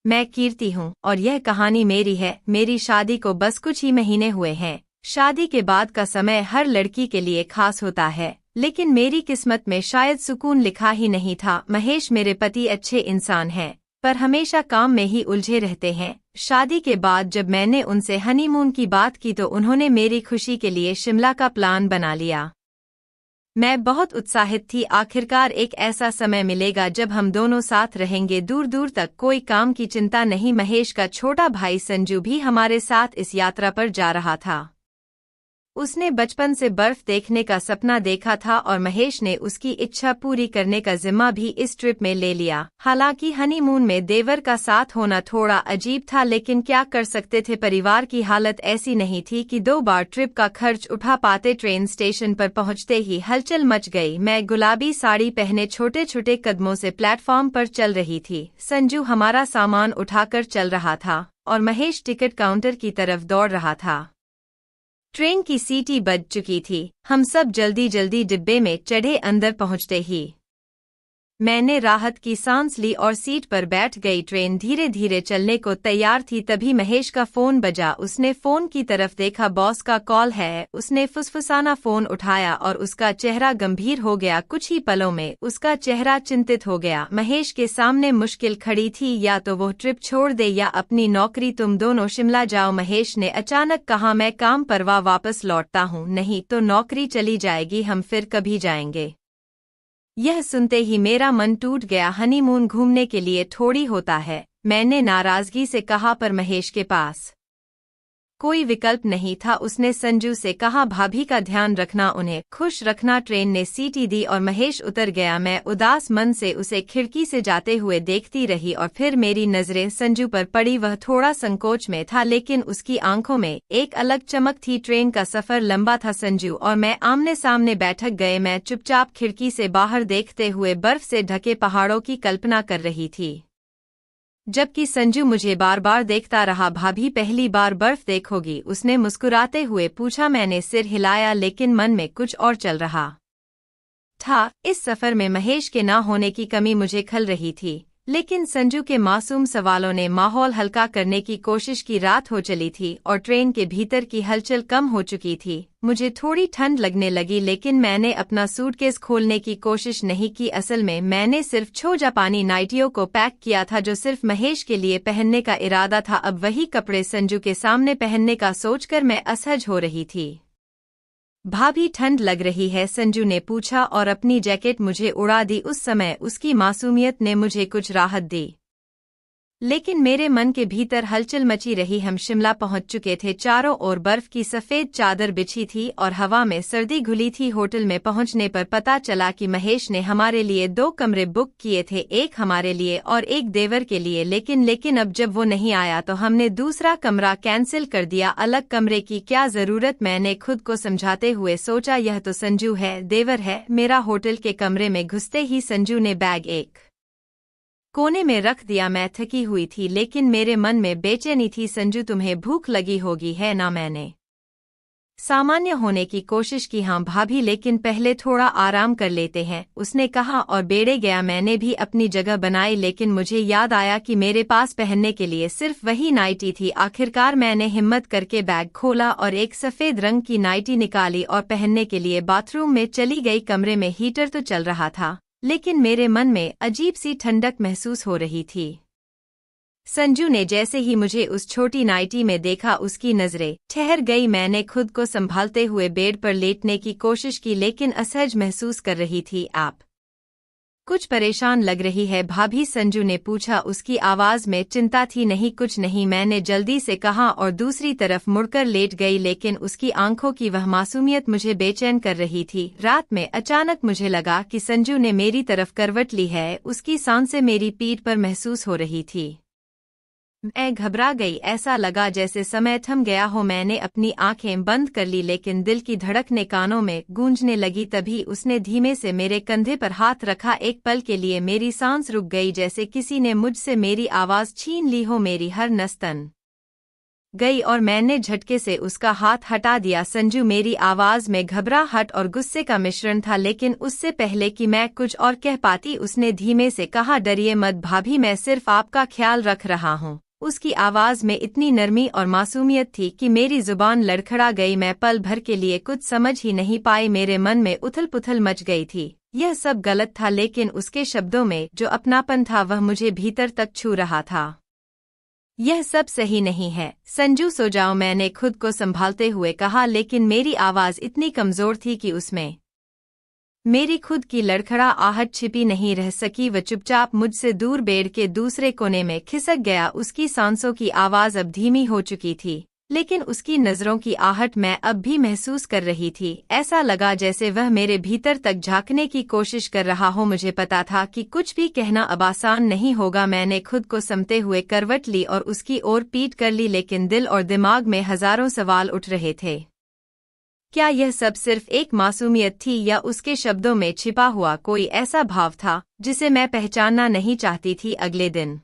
मैं कीर्ति हूँ और यह कहानी मेरी है। मेरी शादी को बस कुछ ही महीने हुए हैं। शादी के बाद का समय हर लड़की के लिए खास होता है, लेकिन मेरी किस्मत में शायद सुकून लिखा ही नहीं था। महेश मेरे पति अच्छे इंसान हैं, पर हमेशा काम में ही उलझे रहते हैं। शादी के बाद जब मैंने उनसे हनीमून की बात की तो उन्होंने मेरी खुशी के लिए शिमला का प्लान बना लिया। मैं बहुत उत्साहित थी। आखिरकार एक ऐसा समय मिलेगा जब हम दोनों साथ रहेंगे, दूर दूर तक कोई काम की चिंता नहीं। महेश का छोटा भाई संजू भी हमारे साथ इस यात्रा पर जा रहा था। उसने बचपन से बर्फ देखने का सपना देखा था और महेश ने उसकी इच्छा पूरी करने का जिम्मा भी इस ट्रिप में ले लिया। हालांकि हनीमून में देवर का साथ होना थोड़ा अजीब था, लेकिन क्या कर सकते थे। परिवार की हालत ऐसी नहीं थी कि 2 बार ट्रिप का खर्च उठा पाते। ट्रेन स्टेशन पर पहुंचते ही हलचल मच गई। मैं गुलाबी साड़ी पहने छोटे छोटे कदमों से प्लेटफॉर्म पर चल रही थी। संजू हमारा सामान उठाकर चल रहा था और महेश टिकट काउंटर की तरफ दौड़ रहा था। ट्रेन की सीटी बज चुकी थी। हम सब जल्दी जल्दी डिब्बे में चढ़े। अंदर पहुंचते ही मैंने राहत की सांस ली और सीट पर बैठ गई। ट्रेन धीरे धीरे चलने को तैयार थी, तभी महेश का फोन बजा। उसने फोन की तरफ देखा, बॉस का कॉल है। उसने फुसफुसाना फोन उठाया और उसका चेहरा गंभीर हो गया। कुछ ही पलों में उसका चेहरा चिंतित हो गया। महेश के सामने मुश्किल खड़ी थी, या तो वो ट्रिप छोड़ दे या अपनी नौकरी। तुम दोनों शिमला जाओ, महेश ने अचानक कहा। मैं काम पर वापस लौटता हूँ। नहीं तो नौकरी चली जाएगी, हम फिर कभी जाएंगे। यह सुनते ही मेरा मन टूट गया। हनीमून घूमने के लिए थोड़ी होता है, मैंने नाराजगी से कहा। पर महेश के पास कोई विकल्प नहीं था। उसने संजू से कहा, भाभी का ध्यान रखना, उन्हें खुश रखना। ट्रेन ने सीटी दी और महेश उतर गया। मैं उदास मन से उसे खिड़की से जाते हुए देखती रही और फिर मेरी नजरें संजू पर पड़ी। वह थोड़ा संकोच में था, लेकिन उसकी आंखों में एक अलग चमक थी। ट्रेन का सफर लंबा था। संजू और मैं आमने सामने बैठ गए। मैं चुपचाप खिड़की से बाहर देखते हुए बर्फ से ढके पहाड़ों की कल्पना कर रही थी, जबकि संजू मुझे बार बार देखता रहा। भाभी पहली बार बर्फ देखोगी? उसने मुस्कुराते हुए पूछा। मैंने सिर हिलाया, लेकिन मन में कुछ और चल रहा था। इस सफर में महेश के ना होने की कमी मुझे खल रही थी, लेकिन संजू के मासूम सवालों ने माहौल हल्का करने की कोशिश की। रात हो चली थी और ट्रेन के भीतर की हलचल कम हो चुकी थी। मुझे थोड़ी ठंड लगने लगी, लेकिन मैंने अपना सूटकेस खोलने की कोशिश नहीं की। असल में मैंने सिर्फ 6 जापानी नाइटियों को पैक किया था, जो सिर्फ महेश के लिए पहनने का इरादा था। अब वही कपड़े संजू के सामने पहनने का सोचकर मैं असहज हो रही थी। भाभी ठंड लग रही है? संजू ने पूछा और अपनी जैकेट मुझे उड़ा दी। उस समय उसकी मासूमियत ने मुझे कुछ राहत दी, लेकिन मेरे मन के भीतर हलचल मची रही। हम शिमला पहुंच चुके थे। चारों ओर बर्फ की सफेद चादर बिछी थी और हवा में सर्दी घुली थी। होटल में पहुंचने पर पता चला कि महेश ने हमारे लिए 2 कमरे बुक किए थे, एक हमारे लिए और एक देवर के लिए। लेकिन अब जब वो नहीं आया तो हमने दूसरा कमरा कैंसिल कर दिया। अलग कमरे की क्या जरूरत, मैंने खुद को समझाते हुए सोचा। यह तो संजू है, देवर है मेरा। होटल के कमरे में घुसते ही संजू ने बैग एक कोने में रख दिया। मैं थकी हुई थी, लेकिन मेरे मन में बेचैनी थी। संजू, तुम्हें भूख लगी होगी है ना? मैंने सामान्य होने की कोशिश की। हाँ भाभी, लेकिन पहले थोड़ा आराम कर लेते हैं, उसने कहा और बेड़े गया। मैंने भी अपनी जगह बनाई, लेकिन मुझे याद आया कि मेरे पास पहनने के लिए सिर्फ वही नाइटी थी। आखिरकार मैंने हिम्मत करके बैग खोला और एक सफेद रंग की नाइटी निकाली और पहनने के लिए बाथरूम में चली गई। कमरे में हीटर तो चल रहा था, लेकिन मेरे मन में अजीब सी ठंडक महसूस हो रही थी। संजू ने जैसे ही मुझे उस छोटी नाइटी में देखा, उसकी नजरें ठहर गई। मैंने खुद को संभालते हुए बेड पर लेटने की कोशिश की, लेकिन असहज महसूस कर रही थी। आप कुछ परेशान लग रही है भाभी? संजू ने पूछा। उसकी आवाज में चिंता थी। नहीं, कुछ नहीं, मैंने जल्दी से कहा और दूसरी तरफ मुड़कर लेट गई, लेकिन उसकी आंखों की वह मासूमियत मुझे बेचैन कर रही थी। रात में अचानक मुझे लगा कि संजू ने मेरी तरफ करवट ली है। उसकी सांसें मेरी पीठ पर महसूस हो रही थी। मैं घबरा गई, ऐसा लगा जैसे समय थम गया हो। मैंने अपनी आंखें बंद कर ली, लेकिन दिल की धड़कनें कानों में गूंजने लगी। तभी उसने धीमे से मेरे कंधे पर हाथ रखा। एक पल के लिए मेरी सांस रुक गई, जैसे किसी ने मुझसे मेरी आवाज छीन ली हो। मेरी हर नस तन गई और मैंने झटके से उसका हाथ हटा दिया। संजू, मेरी आवाज में घबराहट और गुस्से का मिश्रण था, लेकिन उससे पहले कि मैं कुछ और कह पाती उसने धीमे से कहा, डरिए मत भाभी, मैं सिर्फ आपका ख्याल रख रहा हूँ। उसकी आवाज में इतनी नरमी और मासूमियत थी कि मेरी जुबान लड़खड़ा गई। मैं पल भर के लिए कुछ समझ ही नहीं पाई। मेरे मन में उथल पुथल मच गई थी। यह सब गलत था, लेकिन उसके शब्दों में जो अपनापन था वह मुझे भीतर तक छू रहा था। यह सब सही नहीं है संजू, सो जाओ, मैंने खुद को संभालते हुए कहा, लेकिन मेरी आवाज इतनी कमजोर थी कि उसमें मेरी खुद की लड़खड़ा आहट छिपी नहीं रह सकी। वह चुपचाप मुझसे दूर बेड के दूसरे कोने में खिसक गया। उसकी सांसों की आवाज अब धीमी हो चुकी थी, लेकिन उसकी नजरों की आहट मैं अब भी महसूस कर रही थी। ऐसा लगा जैसे वह मेरे भीतर तक झांकने की कोशिश कर रहा हो। मुझे पता था कि कुछ भी कहना अब आसान नहीं होगा। मैंने खुद को समते हुए करवट ली और उसकी ओर पीठ कर ली, लेकिन दिल और दिमाग में हजारों सवाल उठ रहे थे। क्या यह सब सिर्फ एक मासूमियत थी, या उसके शब्दों में छिपा हुआ कोई ऐसा भाव था जिसे मैं पहचानना नहीं चाहती थी? अगले दिन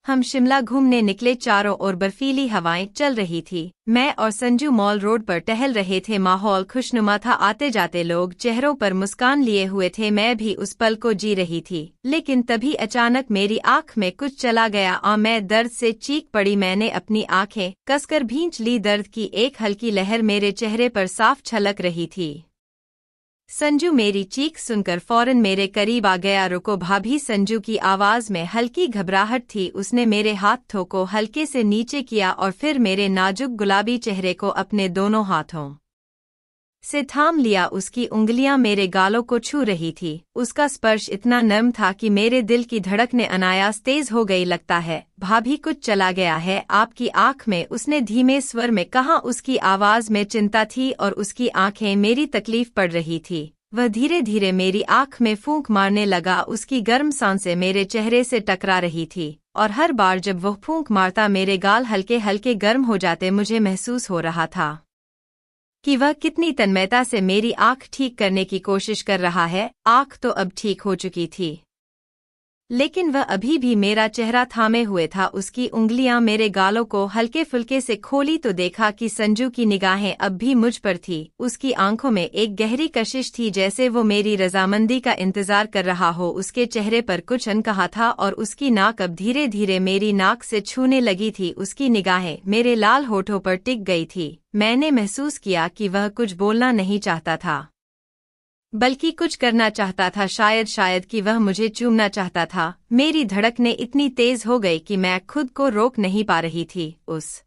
हम शिमला घूमने निकले। चारों ओर बर्फीली हवाएं चल रही थी। मैं और संजू मॉल रोड पर टहल रहे थे। माहौल खुशनुमा था, आते जाते लोग चेहरों पर मुस्कान लिए हुए थे। मैं भी उस पल को जी रही थी, लेकिन तभी अचानक मेरी आंख में कुछ चला गया और मैं दर्द से चीख पड़ी। मैंने अपनी आंखें कसकर भींच ली। दर्द की एक हल्की लहर मेरे चेहरे पर साफ छलक रही थी। संजू मेरी चीख सुनकर फौरन मेरे करीब आ गया। रुको भाभी, संजू की आवाज में हल्की घबराहट थी। उसने मेरे हाथों को हल्के से नीचे किया और फिर मेरे नाजुक गुलाबी चेहरे को अपने दोनों हाथों से थाम लिया। उसकी उंगलियां मेरे गालों को छू रही थी। उसका स्पर्श इतना नर्म था कि मेरे दिल की धड़कनें अनायास तेज हो गई। लगता है भाभी कुछ चला गया है आपकी आंख में, उसने धीमे स्वर में कहा। उसकी आवाज में चिंता थी और उसकी आंखें मेरी तकलीफ पड़ रही थी। वह धीरे धीरे मेरी आंख में फूंक मारने लगा। उसकी गर्म सांसें मेरे चेहरे से टकरा रही थी और हर बार जब वह फूंक मारता मेरे गाल हल्के हल्के गर्म हो जाते। मुझे महसूस हो रहा था कि वह कितनी तन्मयता से मेरी आंख ठीक करने की कोशिश कर रहा है। आंख तो अब ठीक हो चुकी थी, लेकिन वह अभी भी मेरा चेहरा थामे हुए था। उसकी उंगलियां मेरे गालों को हल्के फुल्के से खोली तो देखा कि संजू की निगाहें अब भी मुझ पर थी। उसकी आंखों में एक गहरी कशिश थी, जैसे वो मेरी रजामंदी का इंतजार कर रहा हो। उसके चेहरे पर कुछ अनकहा था और उसकी नाक अब धीरे धीरे मेरी नाक से छूने लगी थी। उसकी निगाहें मेरे लाल होठों पर टिक गई थी। मैंने महसूस किया कि वह कुछ बोलना नहीं चाहता था, बल्कि कुछ करना चाहता था। शायद कि वह मुझे चूमना चाहता था। मेरी धड़कनें इतनी तेज हो गई कि मैं खुद को रोक नहीं पा रही थी। उस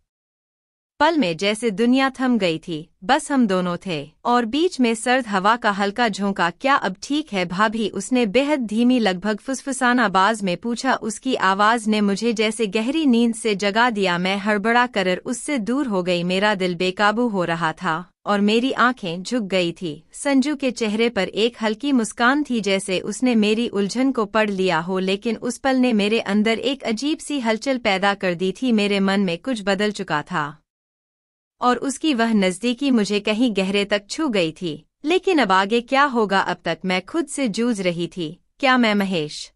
पल में जैसे दुनिया थम गई थी, बस हम दोनों थे और बीच में सर्द हवा का हल्का झोंका। क्या अब ठीक है भाभी? उसने बेहद धीमी, लगभग फुसफुसाना आवाज में पूछा। उसकी आवाज ने मुझे जैसे गहरी नींद से जगा दिया। मैं हड़बड़ा कर उससे दूर हो गई। मेरा दिल बेकाबू हो रहा था और मेरी आंखें झुक गई थी। संजू के चेहरे पर एक हल्की मुस्कान थी, जैसे उसने मेरी उलझन को पढ़ लिया हो, लेकिन उस पल ने मेरे अंदर एक अजीब सी हलचल पैदा कर दी थी। मेरे मन में कुछ बदल चुका था और उसकी वह नजदीकी मुझे कहीं गहरे तक छू गई थी। लेकिन अब आगे क्या होगा? अब तक मैं खुद से जूझ रही थी। क्या मैं महेश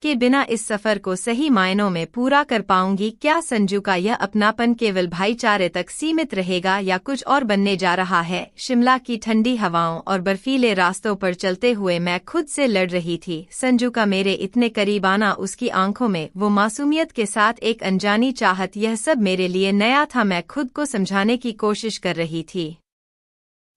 के बिना इस सफर को सही मायनों में पूरा कर पाऊंगी? क्या संजू का यह अपनापन केवल भाईचारे तक सीमित रहेगा या कुछ और बनने जा रहा है? शिमला की ठंडी हवाओं और बर्फीले रास्तों पर चलते हुए मैं खुद से लड़ रही थी। संजू का मेरे इतने करीब आना, उसकी आंखों में वो मासूमियत के साथ एक अनजानी चाहत, यह सब मेरे लिए नया था। मैं खुद को समझाने की कोशिश कर रही थी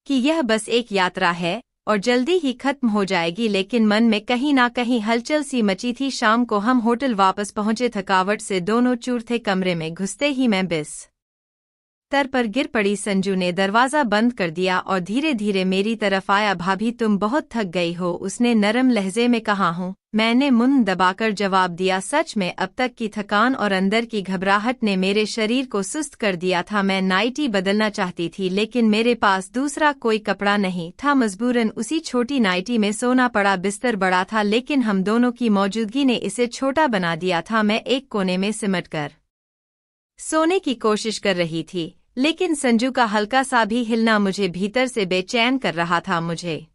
कि यह बस एक यात्रा है और जल्दी ही खत्म हो जाएगी, लेकिन मन में कहीं ना कहीं हलचल सी मची थी। शाम को हम होटल वापस पहुंचे। थकावट से दोनों चूर थे। कमरे में घुसते ही मैं बिस्तर पर गिर पड़ी। संजू ने दरवाजा बंद कर दिया और धीरे धीरे मेरी तरफ आया। भाभी, तुम बहुत थक गई हो, उसने नरम लहजे में कहा। हूँ, मैंने मुंह दबाकर जवाब दिया। सच में अब तक की थकान और अंदर की घबराहट ने मेरे शरीर को सुस्त कर दिया था। मैं नाइटी बदलना चाहती थी, लेकिन मेरे पास दूसरा कोई कपड़ा नहीं था। मजबूरन उसी छोटी नाइटी में सोना पड़ा। बिस्तर बड़ा था, लेकिन हम दोनों की मौजूदगी ने इसे छोटा बना दिया था। मैं एक कोने में सिमटकर सोने की कोशिश कर रही थी, लेकिन संजू का हल्का सा भी हिलना मुझे भीतर से बेचैन कर रहा था। मुझे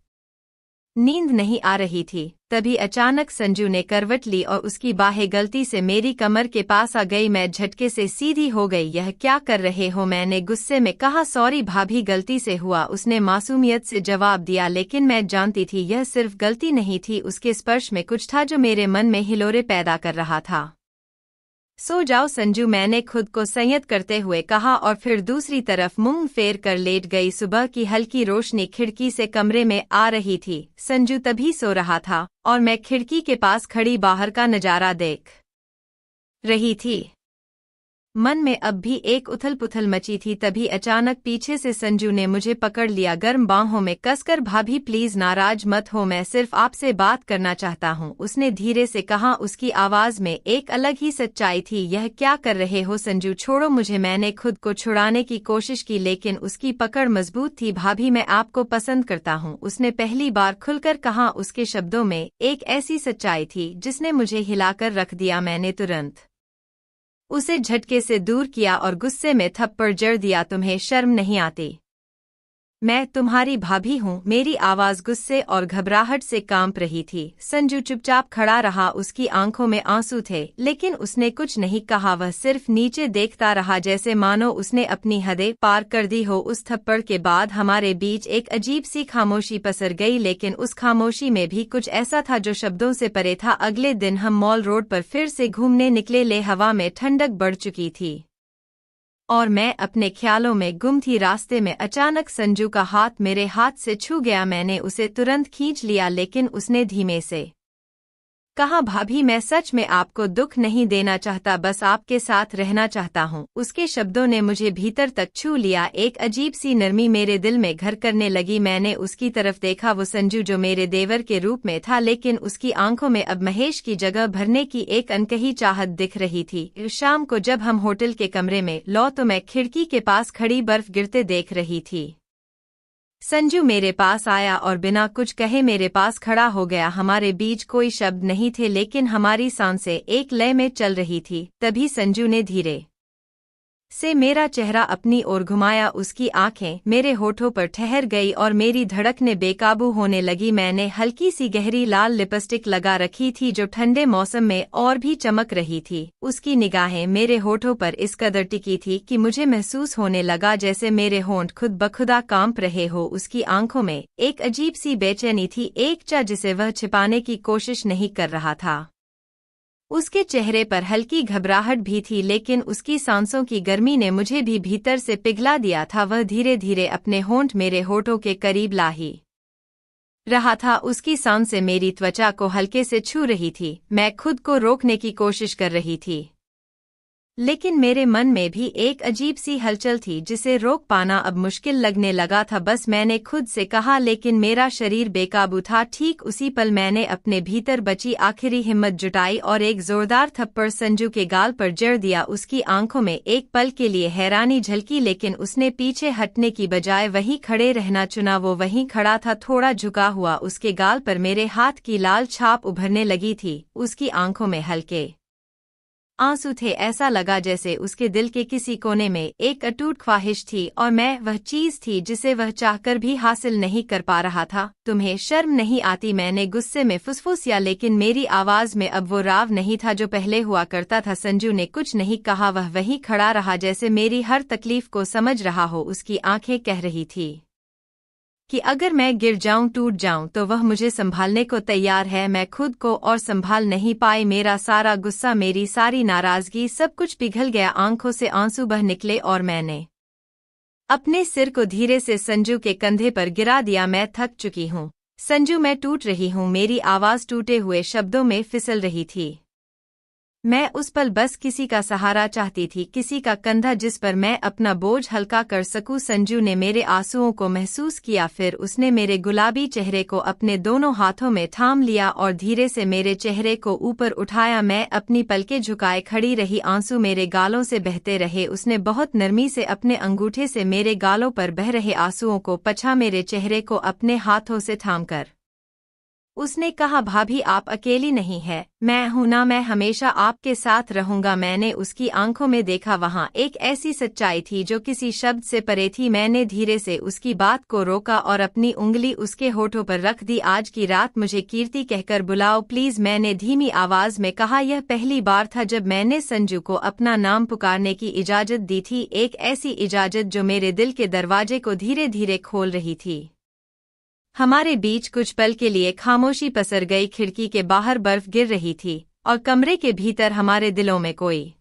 नींद नहीं आ रही थी। तभी अचानक संजू ने करवट ली और उसकी बाहें गलती से मेरी कमर के पास आ गई। मैं झटके से सीधी हो गई। यह क्या कर रहे हो? मैंने गुस्से में कहा। सॉरी भाभी, गलती से हुआ, उसने मासूमियत से जवाब दिया। लेकिन मैं जानती थी यह सिर्फ गलती नहीं थी, उसके स्पर्श में कुछ था जो मेरे मन में हिलोरे पैदा कर रहा था। सो जाओ संजू, मैंने खुद को संयत करते हुए कहा और फिर दूसरी तरफ मुंह फेर कर लेट गई। सुबह की हल्की रोशनी खिड़की से कमरे में आ रही थी। संजू तभी सो रहा था और मैं खिड़की के पास खड़ी बाहर का नजारा देख रही थी। मन में अब भी एक उथल पुथल मची थी। तभी अचानक पीछे से संजू ने मुझे पकड़ लिया गर्म बाहों में कसकर। भाभी प्लीज नाराज मत हो, मैं सिर्फ आपसे बात करना चाहता हूँ, उसने धीरे से कहा। उसकी आवाज में एक अलग ही सच्चाई थी। यह क्या कर रहे हो संजू, छोड़ो मुझे। मैंने खुद को छुड़ाने की कोशिश की लेकिन उसकी पकड़ मजबूत थी। भाभी मैं आपको पसंद करता हूँ, उसने पहली बार खुलकर कहा। उसके शब्दों में एक ऐसी सच्चाई थी जिसने मुझे हिलाकर रख दिया। मैंने तुरंत उसे झटके से दूर किया और गुस्से में थप्पड़ जड़ दिया। तुम्हें शर्म नहीं आती? मैं तुम्हारी भाभी हूँ। मेरी आवाज गुस्से और घबराहट से कांप रही थी। संजू चुपचाप खड़ा रहा। उसकी आंखों में आंसू थे लेकिन उसने कुछ नहीं कहा। वह सिर्फ नीचे देखता रहा जैसे मानो उसने अपनी हदें पार कर दी हो। उस थप्पड़ के बाद हमारे बीच एक अजीब सी खामोशी पसर गई, लेकिन उस खामोशी में भी कुछ ऐसा था जो शब्दों से परे था। अगले दिन हम मॉल रोड पर फिर से घूमने निकले। ले हवा में ठंडक बढ़ चुकी थी और मैं अपने ख्यालों में गुम थी। रास्ते में अचानक संजू का हाथ मेरे हाथ से छू गया। मैंने उसे तुरंत खींच लिया लेकिन उसने धीमे से कहा, भाभी मैं सच में आपको दुख नहीं देना चाहता, बस आपके साथ रहना चाहता हूँ। उसके शब्दों ने मुझे भीतर तक छू लिया। एक अजीब सी नरमी मेरे दिल में घर करने लगी। मैंने उसकी तरफ देखा, वो संजू जो मेरे देवर के रूप में था, लेकिन उसकी आंखों में अब महेश की जगह भरने की एक अनकही चाहत दिख रही थी। शाम को जब हम होटल के कमरे में लौटे तो मैं खिड़की के पास खड़ी बर्फ गिरते देख रही थी। संजू मेरे पास आया और बिना कुछ कहे मेरे पास खड़ा हो गया। हमारे बीच कोई शब्द नहीं थे लेकिन हमारी सांसें एक लय में चल रही थी। तभी संजू ने धीरे से मेरा चेहरा अपनी ओर घुमाया। उसकी आंखें मेरे होठों पर ठहर गई और मेरी धड़कनें बेकाबू होने लगी। मैंने हल्की सी गहरी लाल लिपस्टिक लगा रखी थी जो ठंडे मौसम में और भी चमक रही थी। उसकी निगाहें मेरे होठों पर इस कदर टिकी थी कि मुझे महसूस होने लगा जैसे मेरे होंठ खुद बखुदा कांप रहे हो। उसकी आंखों में एक अजीब सी बेचैनी थी, एक चाह जिसे वह छिपाने की कोशिश नहीं कर रहा था। उसके चेहरे पर हल्की घबराहट भी थी लेकिन उसकी सांसों की गर्मी ने मुझे भी भीतर से पिघला दिया था। वह धीरे धीरे अपने होंठ मेरे होठों के करीब ला ही रहा था। उसकी सांसें मेरी त्वचा को हल्के से छू रही थी। मैं खुद को रोकने की कोशिश कर रही थी लेकिन मेरे मन में भी एक अजीब सी हलचल थी जिसे रोक पाना अब मुश्किल लगने लगा था। बस मैंने खुद से कहा, लेकिन मेरा शरीर बेकाबू था। ठीक उसी पल मैंने अपने भीतर बची आखिरी हिम्मत जुटाई और एक जोरदार थप्पड़ संजू के गाल पर जड़ दिया। उसकी आंखों में एक पल के लिए हैरानी झलकी लेकिन उसने पीछे हटने की बजाय वहीं खड़े रहना चुना। वो वहीं खड़ा था, थोड़ा झुका हुआ। उसके गाल पर मेरे हाथ की लाल छाप उभरने लगी थी। उसकी आंखों में हल्के आंसू थे। ऐसा लगा जैसे उसके दिल के किसी कोने में एक अटूट ख्वाहिश थी और मैं वह चीज थी जिसे वह चाहकर भी हासिल नहीं कर पा रहा था। तुम्हें शर्म नहीं आती? मैंने गुस्से में फुसफुसिया लेकिन मेरी आवाज में अब वो राव नहीं था जो पहले हुआ करता था। संजू ने कुछ नहीं कहा, वह वहीं खड़ा रहा जैसे मेरी हर तकलीफ को समझ रहा हो। उसकी आंखें कह रही थी कि अगर मैं गिर जाऊं, टूट जाऊं तो वह मुझे संभालने को तैयार है। मैं खुद को और संभाल नहीं पाई। मेरा सारा गुस्सा, मेरी सारी नाराजगी, सब कुछ पिघल गया। आंखों से आंसू बह निकले और मैंने अपने सिर को धीरे से संजू के कंधे पर गिरा दिया। मैं थक चुकी हूँ संजू, मैं टूट रही हूँ। मेरी आवाज टूटे हुए शब्दों में फिसल रही थी। मैं उस पल बस किसी का सहारा चाहती थी, किसी का कंधा जिस पर मैं अपना बोझ हल्का कर सकूं। संजू ने मेरे आंसुओं को महसूस किया, फिर उसने मेरे गुलाबी चेहरे को अपने दोनों हाथों में थाम लिया और धीरे से मेरे चेहरे को ऊपर उठाया। मैं अपनी पलकें झुकाए खड़ी रही, आंसू मेरे गालों से बहते रहे। उसने बहुत नरमी से अपने अंगूठे से मेरे गालों पर बह रहे आंसुओं को पछा, मेरे चेहरे को अपने हाथों से थामकर उसने कहा, भाभी आप अकेली नहीं है, मैं हूं ना, मैं हमेशा आपके साथ रहूंगा। मैंने उसकी आंखों में देखा, वहां एक ऐसी सच्चाई थी जो किसी शब्द से परे थी। मैंने धीरे से उसकी बात को रोका और अपनी उंगली उसके होठों पर रख दी। आज की रात मुझे कीर्ति कहकर बुलाओ प्लीज, मैंने धीमी आवाज में कहा। यह पहली बार था जब मैंने संजू को अपना नाम पुकारने की इजाजत दी थी, एक ऐसी इजाजत जो मेरे दिल के दरवाजे को धीरे धीरे खोल रही थी। हमारे बीच कुछ पल के लिए खामोशी पसर गई। खिड़की के बाहर बर्फ गिर रही थी और कमरे के भीतर हमारे दिलों में कोई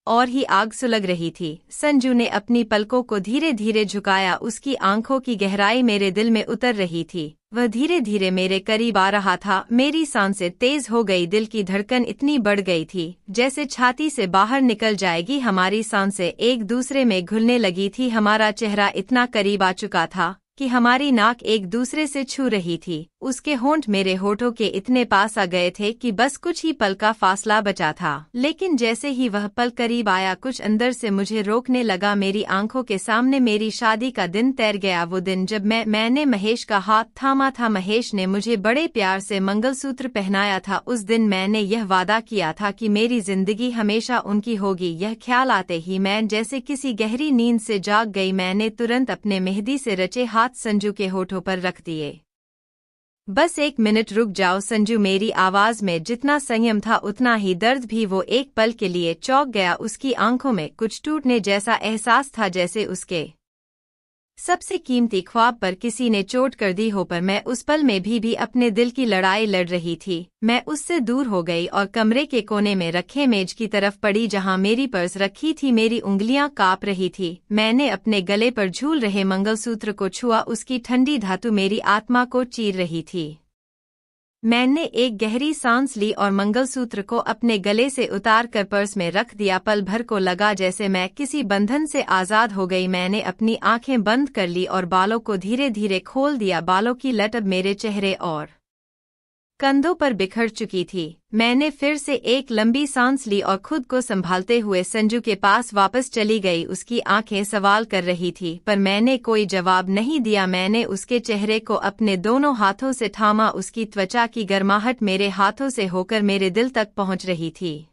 और ही आग सुलग रही थी। संजू ने अपनी पलकों को धीरे धीरे झुकाया, उसकी आंखों की गहराई मेरे दिल में उतर रही थी। वह धीरे धीरे मेरे करीब आ रहा था। मेरी सांसें तेज हो गई, दिल की धड़कन इतनी बढ़ गई थी जैसे छाती से बाहर निकल जाएगी। हमारी सांसें एक दूसरे में घुलने लगी थी। हमारा चेहरा इतना करीब आ चुका था कि हमारी नाक एक दूसरे से छू रही थी। उसके होंठ मेरे होठों के इतने पास आ गए थे कि बस कुछ ही पल का फासला बचा था। लेकिन जैसे ही वह पल करीब आया, कुछ अंदर से मुझे रोकने लगा। मेरी आंखों के सामने मेरी शादी का दिन तैर गया। वो दिन जब मैंने महेश का हाथ थामा था। महेश ने मुझे बड़े प्यार से मंगलसूत्र पहनाया था। उस दिन मैंने यह वादा किया था कि मेरी जिंदगी हमेशा उनकी होगी। यह ख्याल आते ही मैं जैसे किसी गहरी नींद से जाग गई। मैंने तुरंत अपने मेहंदी से रचे हाथ संजू के होठों पर रख दिए। बस एक मिनट रुक जाओ संजू, मेरी आवाज में जितना संयम था उतना ही दर्द भी। वो एक पल के लिए चौंक गया। उसकी आंखों में कुछ टूटने जैसा एहसास था, जैसे उसके सबसे कीमती ख्वाब पर किसी ने चोट कर दी हो। पर मैं उस पल में भी अपने दिल की लड़ाई लड़ रही थी। मैं उससे दूर हो गई और कमरे के कोने में रखे मेज की तरफ पड़ी जहां मेरी पर्स रखी थी। मेरी उंगलियां कांप रही थी। मैंने अपने गले पर झूल रहे मंगलसूत्र को छुआ। उसकी ठंडी धातु मेरी आत्मा को चीर रही थी। मैंने एक गहरी सांस ली और मंगलसूत्र को अपने गले से उतार कर पर्स में रख दिया। पल भर को लगा जैसे मैं किसी बंधन से आजाद हो गई। मैंने अपनी आंखें बंद कर ली और बालों को धीरे धीरे खोल दिया। बालों की लट अब मेरे चेहरे और कंधों पर बिखर चुकी थी। मैंने फिर से एक लंबी सांस ली और खुद को संभालते हुए संजू के पास वापस चली गई। उसकी आंखें सवाल कर रही थी पर मैंने कोई जवाब नहीं दिया। मैंने उसके चेहरे को अपने दोनों हाथों से थामा। उसकी त्वचा की गर्माहट मेरे हाथों से होकर मेरे दिल तक पहुंच रही थी।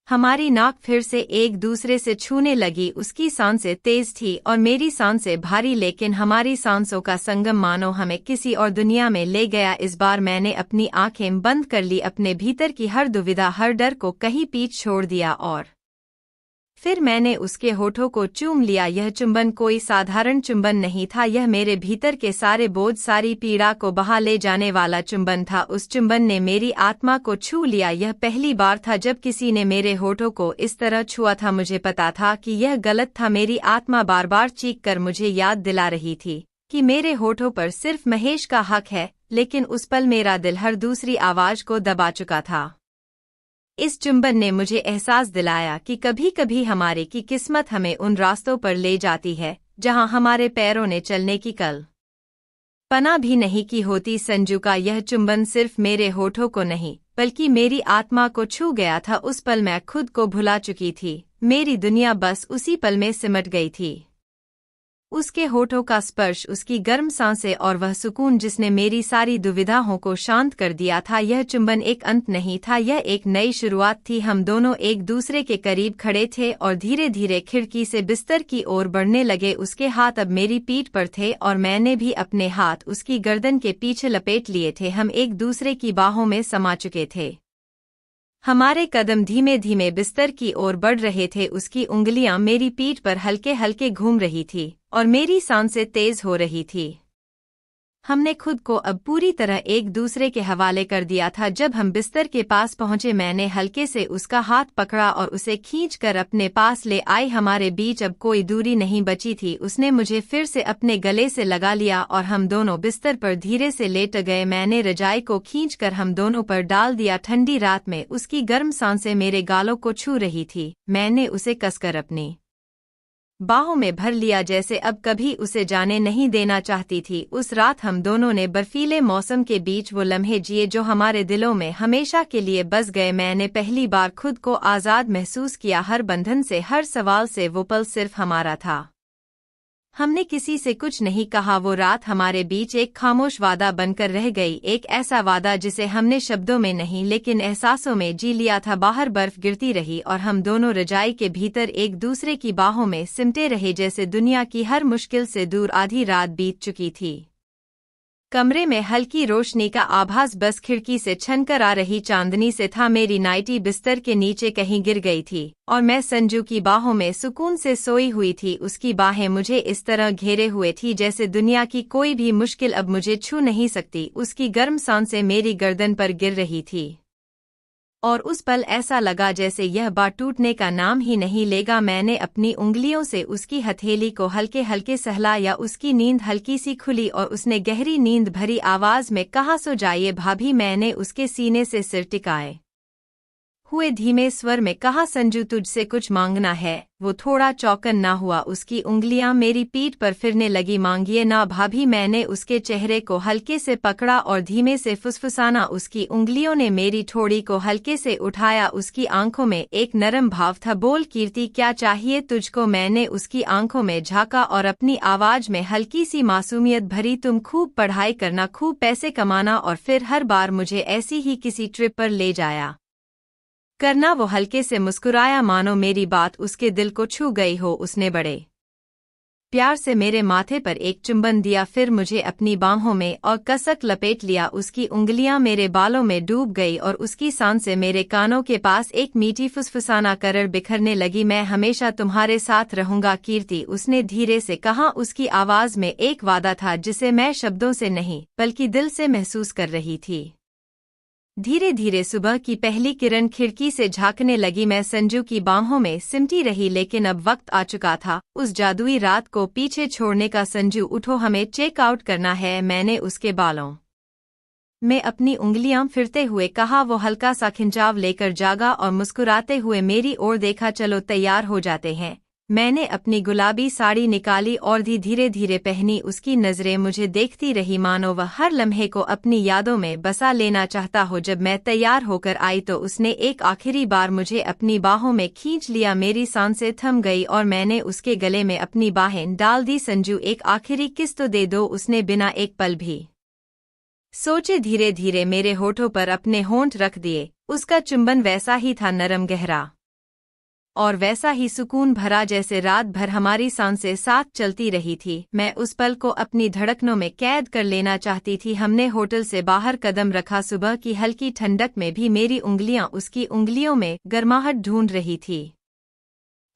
हमारी नाक फिर से एक दूसरे से छूने लगी। उसकी सांसें तेज थी और मेरी सांसें भारी, लेकिन हमारी सांसों का संगम मानो हमें किसी और दुनिया में ले गया। इस बार मैंने अपनी आंखें बंद कर ली, अपने भीतर की हर दुविधा, हर डर को कहीं पीछे छोड़ दिया और फिर मैंने उसके होठों को चूम लिया। यह चुंबन कोई साधारण चुंबन नहीं था, यह मेरे भीतर के सारे बोझ, सारी पीड़ा को बहा ले जाने वाला चुंबन था। उस चुंबन ने मेरी आत्मा को छू लिया। यह पहली बार था जब किसी ने मेरे होठों को इस तरह छुआ था। मुझे पता था कि यह गलत था। मेरी आत्मा बार बार चीख कर मुझे याद दिला रही थी कि मेरे होठों पर सिर्फ महेश का हक है, लेकिन उस पल मेरा दिल हर दूसरी आवाज को दबा चुका था। इस चुंबन ने मुझे एहसास दिलाया कि कभी कभी हमारे की किस्मत हमें उन रास्तों पर ले जाती है जहां हमारे पैरों ने चलने की कल्पना भी नहीं की होती। संजू का यह चुंबन सिर्फ मेरे होठों को नहीं बल्कि मेरी आत्मा को छू गया था। उस पल मैं खुद को भुला चुकी थी। मेरी दुनिया बस उसी पल में सिमट गई थी। उसके होठों का स्पर्श, उसकी गर्म सांसें और वह सुकून जिसने मेरी सारी दुविधाओं को शांत कर दिया था। यह चुंबन एक अंत नहीं था, यह एक नई शुरुआत थी। हम दोनों एक दूसरे के करीब खड़े थे और धीरे धीरे खिड़की से बिस्तर की ओर बढ़ने लगे। उसके हाथ अब मेरी पीठ पर थे और मैंने भी अपने हाथ उसकी गर्दन के पीछे लपेट लिए थे। हम एक दूसरे की बाहों में समा चुके थे। हमारे कदम धीमे धीमे बिस्तर की ओर बढ़ रहे थे। उसकी उंगलियां मेरी पीठ पर हल्के हल्के घूम रही थी और मेरी सांसें तेज हो रही थी। हमने खुद को अब पूरी तरह एक दूसरे के हवाले कर दिया था। जब हम बिस्तर के पास पहुंचे, मैंने हल्के से उसका हाथ पकड़ा और उसे खींचकर अपने पास ले आई। हमारे बीच अब कोई दूरी नहीं बची थी। उसने मुझे फिर से अपने गले से लगा लिया और हम दोनों बिस्तर पर धीरे से लेट गए। मैंने रजाई को खींचकर हम दोनों पर डाल दिया। ठंडी रात में उसकी गर्म सांसें मेरे गालों को छू रही थी। मैंने उसे कसकर अपनी बाहों में भर लिया, जैसे अब कभी उसे जाने नहीं देना चाहती थी। उस रात हम दोनों ने बर्फीले मौसम के बीच वो लम्हे जिए जो हमारे दिलों में हमेशा के लिए बस गए। मैंने पहली बार खुद को आज़ाद महसूस किया, हर बंधन से, हर सवाल से। वो पल सिर्फ हमारा था। हमने किसी से कुछ नहीं कहा। वो रात हमारे बीच एक खामोश वादा बनकर रह गई, एक ऐसा वादा जिसे हमने शब्दों में नहीं लेकिन एहसासों में जी लिया था। बाहर बर्फ गिरती रही और हम दोनों रजाई के भीतर एक दूसरे की बाहों में सिमटे रहे, जैसे दुनिया की हर मुश्किल से दूर आधी रात बीत चुकी थी। कमरे में हल्की रोशनी का आभास बस खिड़की से छनकर आ रही चांदनी से था। मेरी नाइटी बिस्तर के नीचे कहीं गिर गई थी और मैं संजू की बाहों में सुकून से सोई हुई थी। उसकी बाहें मुझे इस तरह घेरे हुए थी जैसे दुनिया की कोई भी मुश्किल अब मुझे छू नहीं सकती। उसकी गर्म सांसें मेरी गर्दन पर गिर रही थी और उस पल ऐसा लगा जैसे यह बात टूटने का नाम ही नहीं लेगा। मैंने अपनी उंगलियों से उसकी हथेली को हल्के हल्के सहलाया। उसकी नींद हल्की सी खुली और उसने गहरी नींद भरी आवाज में कहा, सो जाइए भाभी। मैंने उसके सीने से सिर टिकाए हुए धीमे स्वर में कहा, संजू तुझसे कुछ मांगना है। वो थोड़ा चौकन ना हुआ। उसकी उंगलियां मेरी पीठ पर फिरने लगी। मांगिए ना भाभी। मैंने उसके चेहरे को हल्के से पकड़ा और धीमे से फुसफुसाना। उसकी उंगलियों ने मेरी ठोड़ी को हल्के से उठाया। उसकी आंखों में एक नरम भाव था। बोल कीर्ति, क्या चाहिए तुझको? मैंने उसकी आंखों में झांका और अपनी आवाज में हल्की सी मासूमियत भरी, तुम खूब पढ़ाई करना, खूब पैसे कमाना और फिर हर बार मुझे ऐसी ही किसी ट्रिप पर ले जाया करना। वो हल्के से मुस्कुराया मानो मेरी बात उसके दिल को छू गई हो। उसने बड़े प्यार से मेरे माथे पर एक चुंबन दिया, फिर मुझे अपनी बाहों में और कसक लपेट लिया। उसकी उंगलियां मेरे बालों में डूब गई और उसकी सांसें मेरे कानों के पास एक मीठी फुसफुसाना कर बिखरने लगी। मैं हमेशा तुम्हारे साथ रहूंगा कीर्ति, उसने धीरे से कहा। उसकी आवाज में एक वादा था जिसे मैं शब्दों से नहीं बल्कि दिल से महसूस कर रही थी। धीरे धीरे सुबह की पहली किरण खिड़की से झांकने लगी। मैं संजू की बाहों में सिमटी रही, लेकिन अब वक्त आ चुका था उस जादुई रात को पीछे छोड़ने का। संजू उठो, हमें चेकआउट करना है। मैंने उसके बालों में अपनी उंगलियां फिरते हुए कहा। वो हल्का सा खिंचाव लेकर जागा और मुस्कुराते हुए मेरी ओर देखा। चलो तैयार हो जाते हैं। मैंने अपनी गुलाबी साड़ी निकाली और धीरे धीरे पहनी। उसकी नजरें मुझे देखती रही मानो वह हर लम्हे को अपनी यादों में बसा लेना चाहता हो। जब मैं तैयार होकर आई तो उसने एक आखिरी बार मुझे अपनी बाहों में खींच लिया। मेरी सांसें थम गई और मैंने उसके गले में अपनी बाहें डाल दी। संजू, एक आखिरी किस तो दे दो। उसने बिना एक पल भी सोचे धीरे धीरे मेरे होठों पर अपने होंठ रख दिए। उसका चुंबन वैसा ही था, नरम गहरा और वैसा ही सुकून भरा जैसे रात भर हमारी सांसें साथ चलती रही थी। मैं उस पल को अपनी धड़कनों में कैद कर लेना चाहती थी। हमने होटल से बाहर कदम रखा। सुबह की हल्की ठंडक में भी मेरी उंगलियां उसकी उंगलियों में गर्माहट ढूंढ रही थी।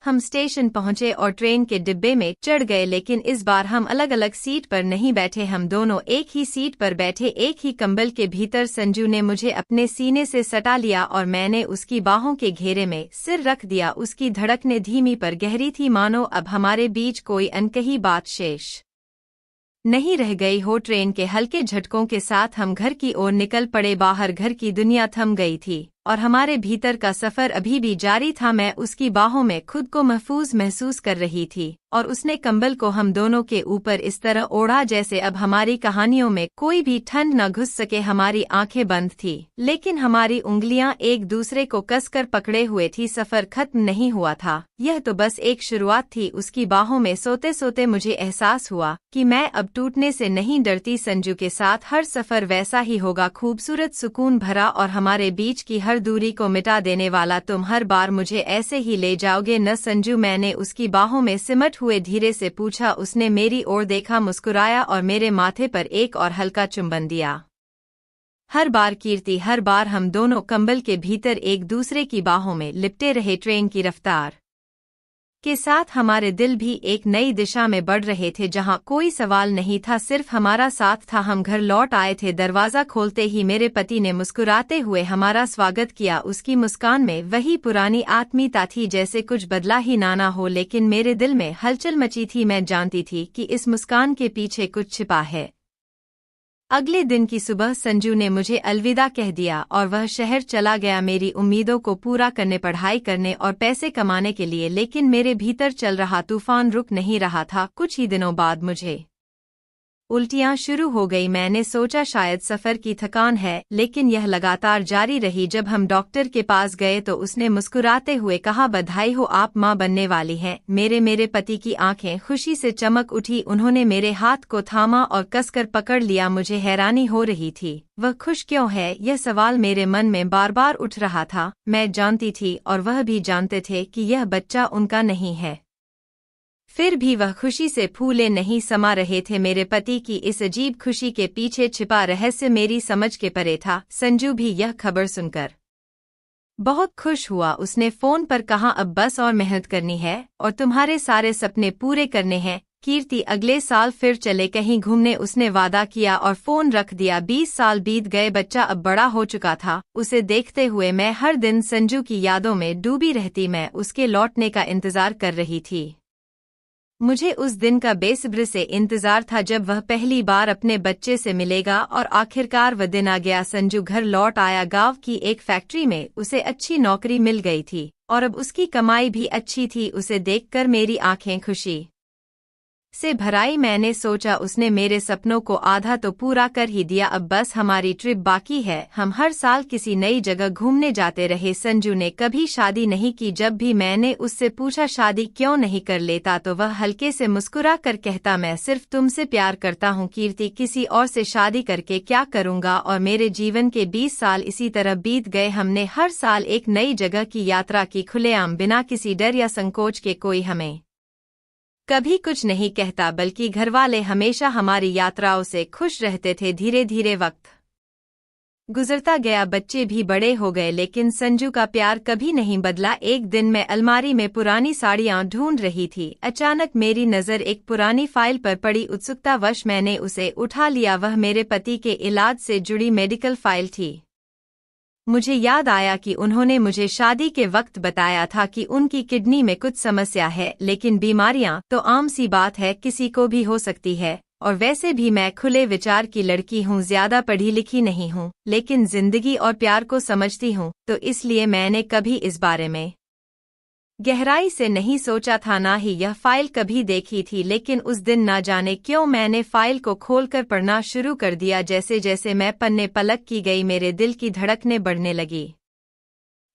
हम स्टेशन पहुंचे और ट्रेन के डिब्बे में चढ़ गए, लेकिन इस बार हम अलग अलग सीट पर नहीं बैठे। हम दोनों एक ही सीट पर बैठे, एक ही कंबल के भीतर। संजू ने मुझे अपने सीने से सटा लिया और मैंने उसकी बाहों के घेरे में सिर रख दिया। उसकी धड़कनें धीमी पर गहरी थी, मानो अब हमारे बीच कोई अनकही बात शेष नहीं रह गई हो। ट्रेन के हल्के झटकों के साथ हम घर की ओर निकल पड़े। बाहर घर की दुनिया थम गई थी और हमारे भीतर का सफर अभी भी जारी था। मैं उसकी बाहों में खुद को महफूज महसूस कर रही थी और उसने कंबल को हम दोनों के ऊपर इस तरह ओढ़ा जैसे अब हमारी कहानियों में कोई भी ठंड न घुस सके। हमारी आंखें बंद थी, लेकिन हमारी उंगलियां एक दूसरे को कसकर पकड़े हुए थी। सफर खत्म नहीं हुआ था, यह तो बस एक शुरुआत थी। उसकी बाहों में सोते सोते मुझे एहसास हुआ कि मैं अब टूटने से नहीं डरती। संजू के साथ हर सफर वैसा ही होगा, खूबसूरत, सुकून भरा और हमारे बीच की हर दूरी को मिटा देने वाला। तुम हर बार मुझे ऐसे ही ले जाओगे न संजू? मैंने उसकी बाहों में सिमट हुए धीरे से पूछा। उसने मेरी ओर देखा, मुस्कुराया और मेरे माथे पर एक और हल्का चुंबन दिया। हर बार कीर्ति, हर बार हम दोनों कंबल के भीतर एक दूसरे की बाहों में लिपटे रहे। ट्रेन की रफ्तार के साथ हमारे दिल भी एक नई दिशा में बढ़ रहे थे, जहां कोई सवाल नहीं था, सिर्फ हमारा साथ था। हम घर लौट आए थे। दरवाजा खोलते ही मेरे पति ने मुस्कुराते हुए हमारा स्वागत किया। उसकी मुस्कान में वही पुरानी आत्मीयता थी, जैसे कुछ बदला ही ना हो। लेकिन मेरे दिल में हलचल मची थी। मैं जानती थी कि इस मुस्कान के पीछे कुछ छिपा है। अगले दिन की सुबह संजू ने मुझे अलविदा कह दिया और वह शहर चला गया, मेरी उम्मीदों को पूरा करने, पढ़ाई करने और पैसे कमाने के लिए। लेकिन मेरे भीतर चल रहा तूफान रुक नहीं रहा था। कुछ ही दिनों बाद मुझे उल्टियां शुरू हो गई। मैंने सोचा शायद सफर की थकान है, लेकिन यह लगातार जारी रही। जब हम डॉक्टर के पास गए तो उसने मुस्कुराते हुए कहा, बधाई हो, आप मां बनने वाली हैं। मेरे पति की आंखें खुशी से चमक उठी। उन्होंने मेरे हाथ को थामा और कसकर पकड़ लिया। मुझे हैरानी हो रही थी, वह खुश क्यों है, यह सवाल मेरे मन में बार बार उठ रहा था। मैं जानती थी और वह भी जानते थे कि यह बच्चा उनका नहीं है, फिर भी वह खुशी से फूले नहीं समा रहे थे। मेरे पति की इस अजीब खुशी के पीछे छिपा रहस्य मेरी समझ के परे था। संजू भी यह खबर सुनकर बहुत खुश हुआ। उसने फोन पर कहा, अब बस और मेहनत करनी है और तुम्हारे सारे सपने पूरे करने हैं कीर्ति। अगले साल फिर चले कहीं घूमने, उसने वादा किया और फोन रख दिया। 20 साल बीत गए। बच्चा अब बड़ा हो चुका था। उसे देखते हुए मैं हर दिन संजू की यादों में डूबी रहती। मैं उसके लौटने का इंतजार कर रही थी। मुझे उस दिन का बेसब्री से इंतजार था जब वह पहली बार अपने बच्चे से मिलेगा, और आखिरकार वह दिन आ गया। संजू घर लौट आया। गांव की एक फैक्ट्री में उसे अच्छी नौकरी मिल गई थी और अब उसकी कमाई भी अच्छी थी। उसे देखकर मेरी आंखें खुशी से भर आई। मैंने सोचा उसने मेरे सपनों को आधा तो पूरा कर ही दिया, अब बस हमारी ट्रिप बाकी है। हम हर साल किसी नई जगह घूमने जाते रहे। संजू ने कभी शादी नहीं की। जब भी मैंने उससे पूछा शादी क्यों नहीं कर लेता तो वह हल्के से मुस्कुरा कर कहता, मैं सिर्फ तुमसे प्यार करता हूँ कीर्ति, किसी और से शादी करके क्या करूँगा। और मेरे जीवन के 20 साल इसी तरह बीत गए। हमने हर साल एक नई जगह की यात्रा की, खुलेआम, बिना किसी डर या संकोच के। कोई हमें कभी कुछ नहीं कहता, बल्कि घरवाले हमेशा हमारी यात्राओं से खुश रहते थे। धीरे धीरे वक्त गुजरता गया, बच्चे भी बड़े हो गए, लेकिन संजू का प्यार कभी नहीं बदला। एक दिन मैं अलमारी में पुरानी साड़ियां ढूंढ रही थी। अचानक मेरी नज़र एक पुरानी फाइल पर पड़ी। उत्सुकतावश मैंने उसे उठा लिया। वह मेरे पति के इलाज से जुड़ी मेडिकल फाइल थी। मुझे याद आया कि उन्होंने मुझे शादी के वक्त बताया था कि उनकी किडनी में कुछ समस्या है, लेकिन बीमारियां तो आम सी बात है, किसी को भी हो सकती है। और वैसे भी मैं खुले विचार की लड़की हूँ, ज्यादा पढ़ी लिखी नहीं हूँ, लेकिन जिंदगी और प्यार को समझती हूँ, तो इसलिए मैंने कभी इस बारे में गहराई से नहीं सोचा था, ना ही यह फाइल कभी देखी थी। लेकिन उस दिन ना जाने क्यों मैंने फाइल को खोलकर पढ़ना शुरू कर दिया। जैसे जैसे मैं पन्ने पलट की गई, मेरे दिल की धड़कनें बढ़ने लगी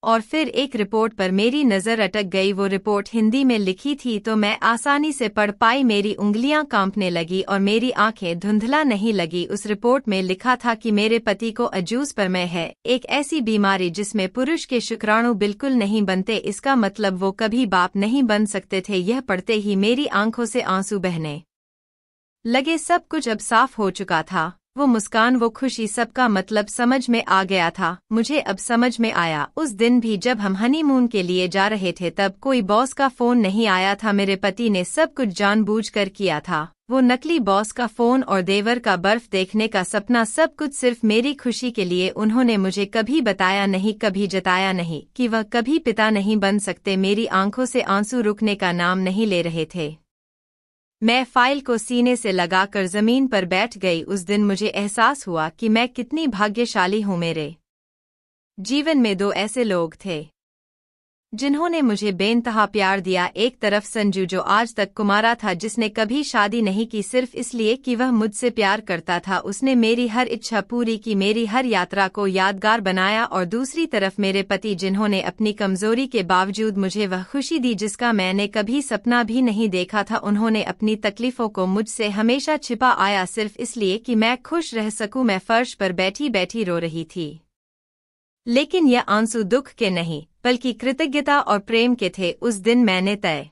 और फिर एक रिपोर्ट पर मेरी नज़र अटक गई। वो रिपोर्ट हिंदी में लिखी थी तो मैं आसानी से पढ़ पाई। मेरी उंगलियां कांपने लगी और मेरी आंखें धुंधला नहीं लगी। उस रिपोर्ट में लिखा था कि मेरे पति को अजूसपर्म है, एक ऐसी बीमारी जिसमें पुरुष के शुक्राणु बिल्कुल नहीं बनते। इसका मतलब वो कभी बाप नहीं बन सकते थे। यह पढ़ते ही मेरी आंखों से आंसू बहने लगे। सब कुछ अब साफ हो चुका था। वो मुस्कान, वो खुशी, सबका मतलब समझ में आ गया था। मुझे अब समझ में आया, उस दिन भी जब हम हनीमून के लिए जा रहे थे तब कोई बॉस का फोन नहीं आया था। मेरे पति ने सब कुछ जानबूझकर किया था। वो नकली बॉस का फोन और देवर का बर्फ देखने का सपना, सब कुछ सिर्फ मेरी खुशी के लिए। उन्होंने मुझे कभी बताया नहीं, कभी जताया नहीं कि वह कभी पिता नहीं बन सकते। मेरी आंखों से आंसू रुकने का नाम नहीं ले रहे थे। मैं फाइल को सीने से लगाकर जमीन पर बैठ गई। उस दिन मुझे एहसास हुआ कि मैं कितनी भाग्यशाली हूँ। मेरे जीवन में 2 ऐसे लोग थे जिन्होंने मुझे बेइंतहा प्यार दिया। एक तरफ संजू, जो आज तक कुमारा था, जिसने कभी शादी नहीं की सिर्फ इसलिए कि वह मुझसे प्यार करता था। उसने मेरी हर इच्छा पूरी की, मेरी हर यात्रा को यादगार बनाया। और दूसरी तरफ मेरे पति, जिन्होंने अपनी कमजोरी के बावजूद मुझे वह खुशी दी जिसका मैंने कभी सपना भी नहीं देखा था। उन्होंने अपनी तकलीफों को मुझसे हमेशा छिपा आया सिर्फ इसलिए कि मैं खुश रह सकूं। मैं फर्श पर बैठी बैठी रो रही थी, लेकिन यह आंसू दुख के नहीं बल्कि कृतज्ञता और प्रेम के थे। उस दिन मैंने तय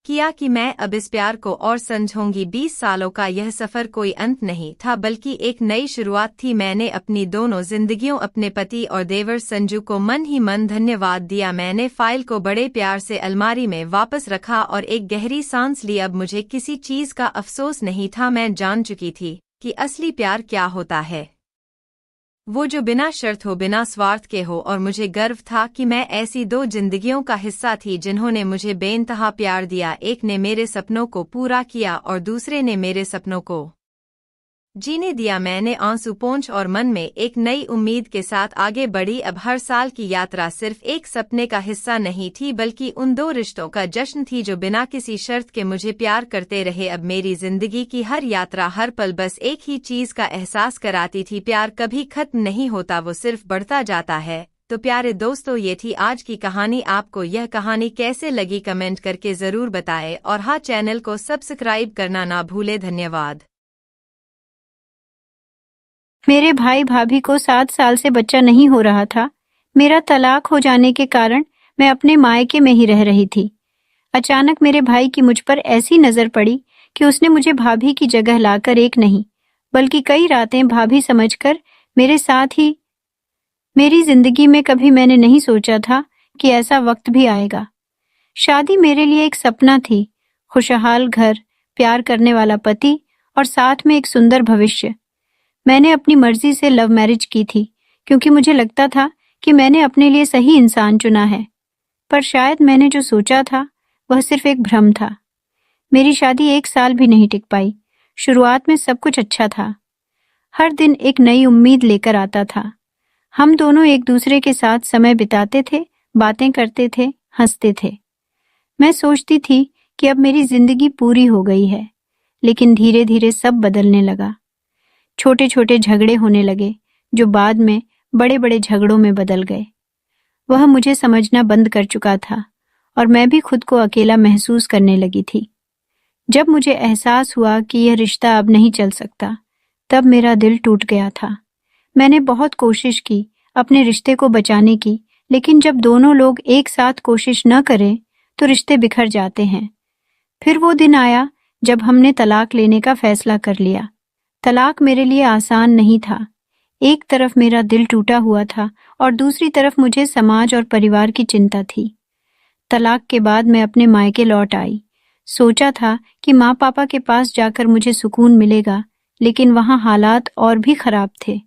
किया कि मैं अब इस प्यार को और समझूंगी। 20 सालों का यह सफर कोई अंत नहीं था, बल्कि एक नई शुरुआत थी। मैंने अपनी दोनों जिंदगियों, अपने पति और देवर संजू को मन ही मन धन्यवाद दिया। मैंने फाइल को बड़े प्यार से अलमारी में वापस रखा और एक गहरी सांस ली। अब मुझे किसी चीज का अफसोस नहीं था। मैं जान चुकी थी कि असली प्यार क्या होता है, वो जो बिना शर्त हो, बिना स्वार्थ के हो। और मुझे गर्व था कि मैं ऐसी 2 जिंदगियों का हिस्सा थी जिन्होंने मुझे बेइंतहा प्यार दिया। एक ने मेरे सपनों को पूरा किया और दूसरे ने मेरे सपनों को जीने दिया। मैंने आंसू पोंछ और मन में एक नई उम्मीद के साथ आगे बढ़ी। अब हर साल की यात्रा सिर्फ एक सपने का हिस्सा नहीं थी, बल्कि उन दो रिश्तों का जश्न थी जो बिना किसी शर्त के मुझे प्यार करते रहे। अब मेरी जिंदगी की हर यात्रा, हर पल बस एक ही चीज का एहसास कराती थी, प्यार कभी खत्म नहीं होता, वो सिर्फ बढ़ता जाता है। तो प्यारे दोस्तों, ये थी आज की कहानी। आपको यह कहानी कैसे लगी कमेंट करके जरूर बताएं, और हाँ, चैनल को सब्सक्राइब करना ना भूले। धन्यवाद। मेरे भाई भाभी को 7 साल से बच्चा नहीं हो रहा था। मेरा तलाक हो जाने के कारण मैं अपने मायके में ही रह रही थी। अचानक मेरे भाई की मुझ पर ऐसी नजर पड़ी कि उसने मुझे भाभी की जगह लाकर एक नहीं बल्कि कई रातें भाभी समझकर मेरे साथ ही मेरी जिंदगी में कभी मैंने नहीं सोचा था कि ऐसा वक्त भी आएगा। शादी मेरे लिए एक सपना थी, खुशहाल घर, प्यार करने वाला पति और साथ में एक सुंदर भविष्य। मैंने अपनी मर्जी से लव मैरिज की थी क्योंकि मुझे लगता था कि मैंने अपने लिए सही इंसान चुना है। पर शायद मैंने जो सोचा था वह सिर्फ एक भ्रम था। मेरी शादी 1 साल भी नहीं टिक पाई। शुरुआत में सब कुछ अच्छा था। हर दिन एक नई उम्मीद लेकर आता था। हम दोनों एक दूसरे के साथ समय बिताते थे, बातें करते थे, हंसते थे। मैं सोचती थी कि अब मेरी जिंदगी पूरी हो गई है, लेकिन धीरे धीरे सब बदलने लगा। छोटे छोटे झगड़े होने लगे जो बाद में बड़े बड़े झगड़ों में बदल गए। वह मुझे समझना बंद कर चुका था और मैं भी खुद को अकेला महसूस करने लगी थी। जब मुझे एहसास हुआ कि यह रिश्ता अब नहीं चल सकता, तब मेरा दिल टूट गया था। मैंने बहुत कोशिश की अपने रिश्ते को बचाने की, लेकिन जब दोनों लोग एक साथ कोशिश न करें तो रिश्ते बिखर जाते हैं। फिर वो दिन आया जब हमने तलाक लेने का फैसला कर लिया। तलाक मेरे लिए आसान नहीं था। एक तरफ मेरा दिल टूटा हुआ था और दूसरी तरफ मुझे समाज और परिवार की चिंता थी। तलाक के बाद मैं अपने मायके लौट आई। सोचा था कि माँ पापा के पास जाकर मुझे सुकून मिलेगा, लेकिन वहाँ हालात और भी खराब थे।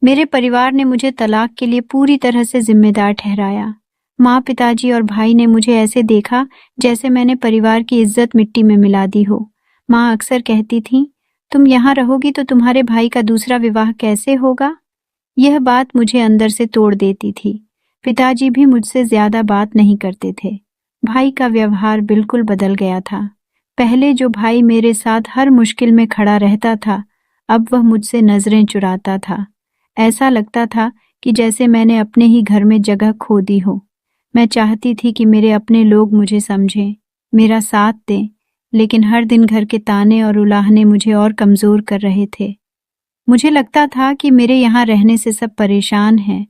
मेरे परिवार ने मुझे तलाक के लिए पूरी तरह से जिम्मेदार ठहराया। माँ, पिताजी और भाई ने मुझे ऐसे देखा जैसे मैंने परिवार की इज्जत मिट्टी में मिला दी हो। माँ अक्सर कहती थी, तुम यहाँ रहोगी तो तुम्हारे भाई का दूसरा विवाह कैसे होगा? यह बात मुझे अंदर से तोड़ देती थी। पिताजी भी मुझसे ज्यादा बात नहीं करते थे। भाई का व्यवहार बिल्कुल बदल गया था। पहले जो भाई मेरे साथ हर मुश्किल में खड़ा रहता था, अब वह मुझसे नजरें चुराता था। ऐसा लगता था कि जैसे मैंने अपने ही घर में जगह खो दी हो। मैं चाहती थी कि मेरे अपने लोग मुझे समझें, मेरा साथ दें, लेकिन हर दिन घर के ताने और उलाहने मुझे और कमजोर कर रहे थे। मुझे लगता था कि मेरे यहाँ रहने से सब परेशान हैं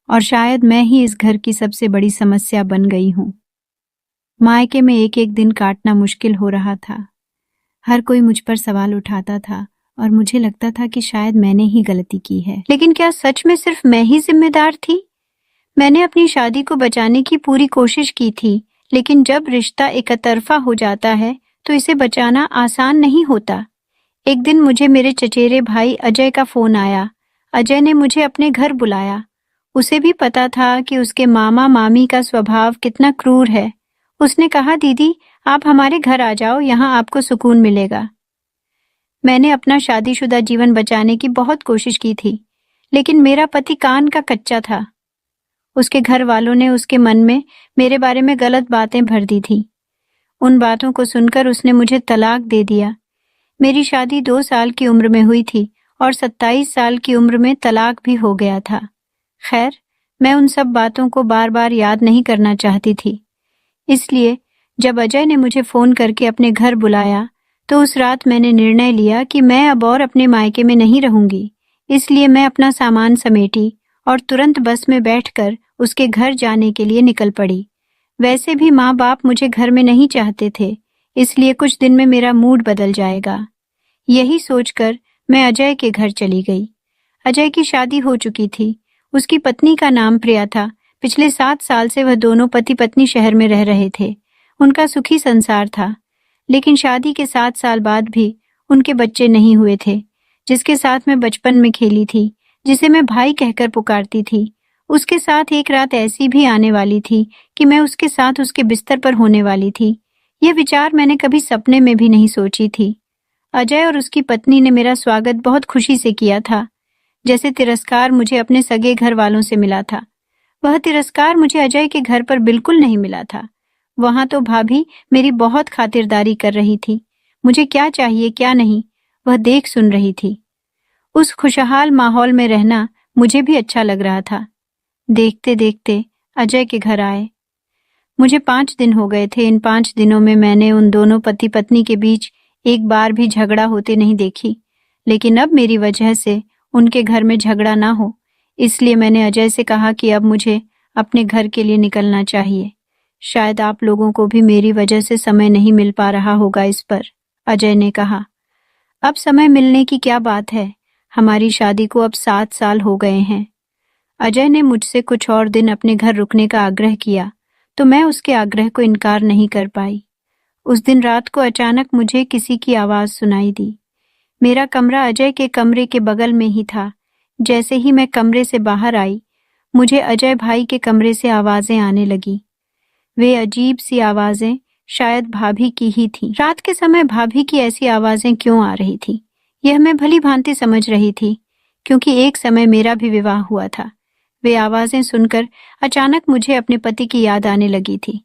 और शायद मैं ही इस घर की सबसे बड़ी समस्या बन गई हूँ। मायके में एक एक दिन काटना मुश्किल हो रहा था। हर कोई मुझ पर सवाल उठाता था और मुझे लगता था कि शायद मैंने ही गलती की है। लेकिन क्या सच में सिर्फ मैं ही जिम्मेदार थी? मैंने अपनी शादी को बचाने की पूरी कोशिश की थी, लेकिन जब रिश्ता एकतरफा हो जाता है तो इसे बचाना आसान नहीं होता। एक दिन मुझे मेरे चचेरे भाई अजय का फोन आया। अजय ने मुझे अपने घर बुलाया। उसे भी पता था कि उसके मामा मामी का स्वभाव कितना क्रूर है। उसने कहा, दीदी आप हमारे घर आ जाओ, यहाँ आपको सुकून मिलेगा। मैंने अपना शादीशुदा जीवन बचाने की बहुत कोशिश की थी, लेकिन मेरा पति कान का कच्चा था। उसके घर वालों ने उसके मन में मेरे बारे में गलत बातें भर दी थी। उन बातों को सुनकर उसने मुझे तलाक दे दिया। मेरी शादी 2 साल की उम्र में हुई थी और 27 साल की उम्र में तलाक भी हो गया था। खैर, मैं उन सब बातों को बार बार याद नहीं करना चाहती थी। इसलिए जब अजय ने मुझे फोन करके अपने घर बुलाया, तो उस रात मैंने निर्णय लिया कि मैं अब और अपने मायके में नहीं रहूंगी। इसलिए मैं अपना सामान समेटी और तुरंत बस में बैठकर उसके घर जाने के लिए निकल पड़ी। वैसे भी माँ बाप मुझे घर में नहीं चाहते थे, इसलिए कुछ दिन में मेरा मूड बदल जाएगा। यही सोचकर मैं अजय के घर चली गई। अजय की शादी हो चुकी थी। उसकी पत्नी का नाम प्रिया था। पिछले 7 साल से वह दोनों पति पत्नी शहर में रह रहे थे। उनका सुखी संसार था, लेकिन शादी के 7 साल बाद भी उनके बच्चे नहीं हुए थे। जिसके साथ मैं बचपन में खेली थी, जिसे मैं भाई कहकर पुकारती थी, उसके साथ एक रात ऐसी भी आने वाली थी कि मैं उसके साथ उसके बिस्तर पर होने वाली थी। यह विचार मैंने कभी सपने में भी नहीं सोची थी। अजय और उसकी पत्नी ने मेरा स्वागत बहुत खुशी से किया था, जैसे तिरस्कार मुझे अपने सगे घर वालों से मिला था। वह तिरस्कार मुझे अजय के घर पर बिल्कुल नहीं मिला था। वहां तो भाभी मेरी बहुत खातिरदारी कर रही थी। मुझे क्या चाहिए क्या नहीं, वह देख सुन रही थी। उस खुशहाल माहौल में रहना मुझे भी अच्छा लग रहा था। देखते देखते अजय के घर आए। मुझे 5 दिन हो गए थे। इन 5 दिनों में मैंने उन दोनों पति पत्नी के बीच एक बार भी झगड़ा होते नहीं देखी। लेकिन अब मेरी वजह से उनके घर में झगड़ा ना हो, इसलिए मैंने अजय से कहा कि अब मुझे अपने घर के लिए निकलना चाहिए। शायद आप लोगों को भी मेरी वजह से समय नहीं मिल पा रहा होगा इस पर, अजय ने कहा। अब समय मिलने की क्या बात है, हमारी शादी को अब 7 साल हो गए हैं। अजय ने मुझसे कुछ और दिन अपने घर रुकने का आग्रह किया, तो मैं उसके आग्रह को इनकार नहीं कर पाई। उस दिन रात को अचानक मुझे किसी की आवाज सुनाई दी। मेरा कमरा अजय के कमरे के बगल में ही था। जैसे ही मैं कमरे से बाहर आई, मुझे अजय भाई के कमरे से आवाजें आने लगी। वे अजीब सी आवाजें शायद भाभी की ही थीं। रात के समय भाभी की ऐसी आवाजें क्यों आ रही थी, यह मैं भली भांति समझ रही थी, क्योंकि एक समय मेरा भी विवाह हुआ था। वे आवाजें सुनकर अचानक मुझे अपने पति की याद आने लगी थी।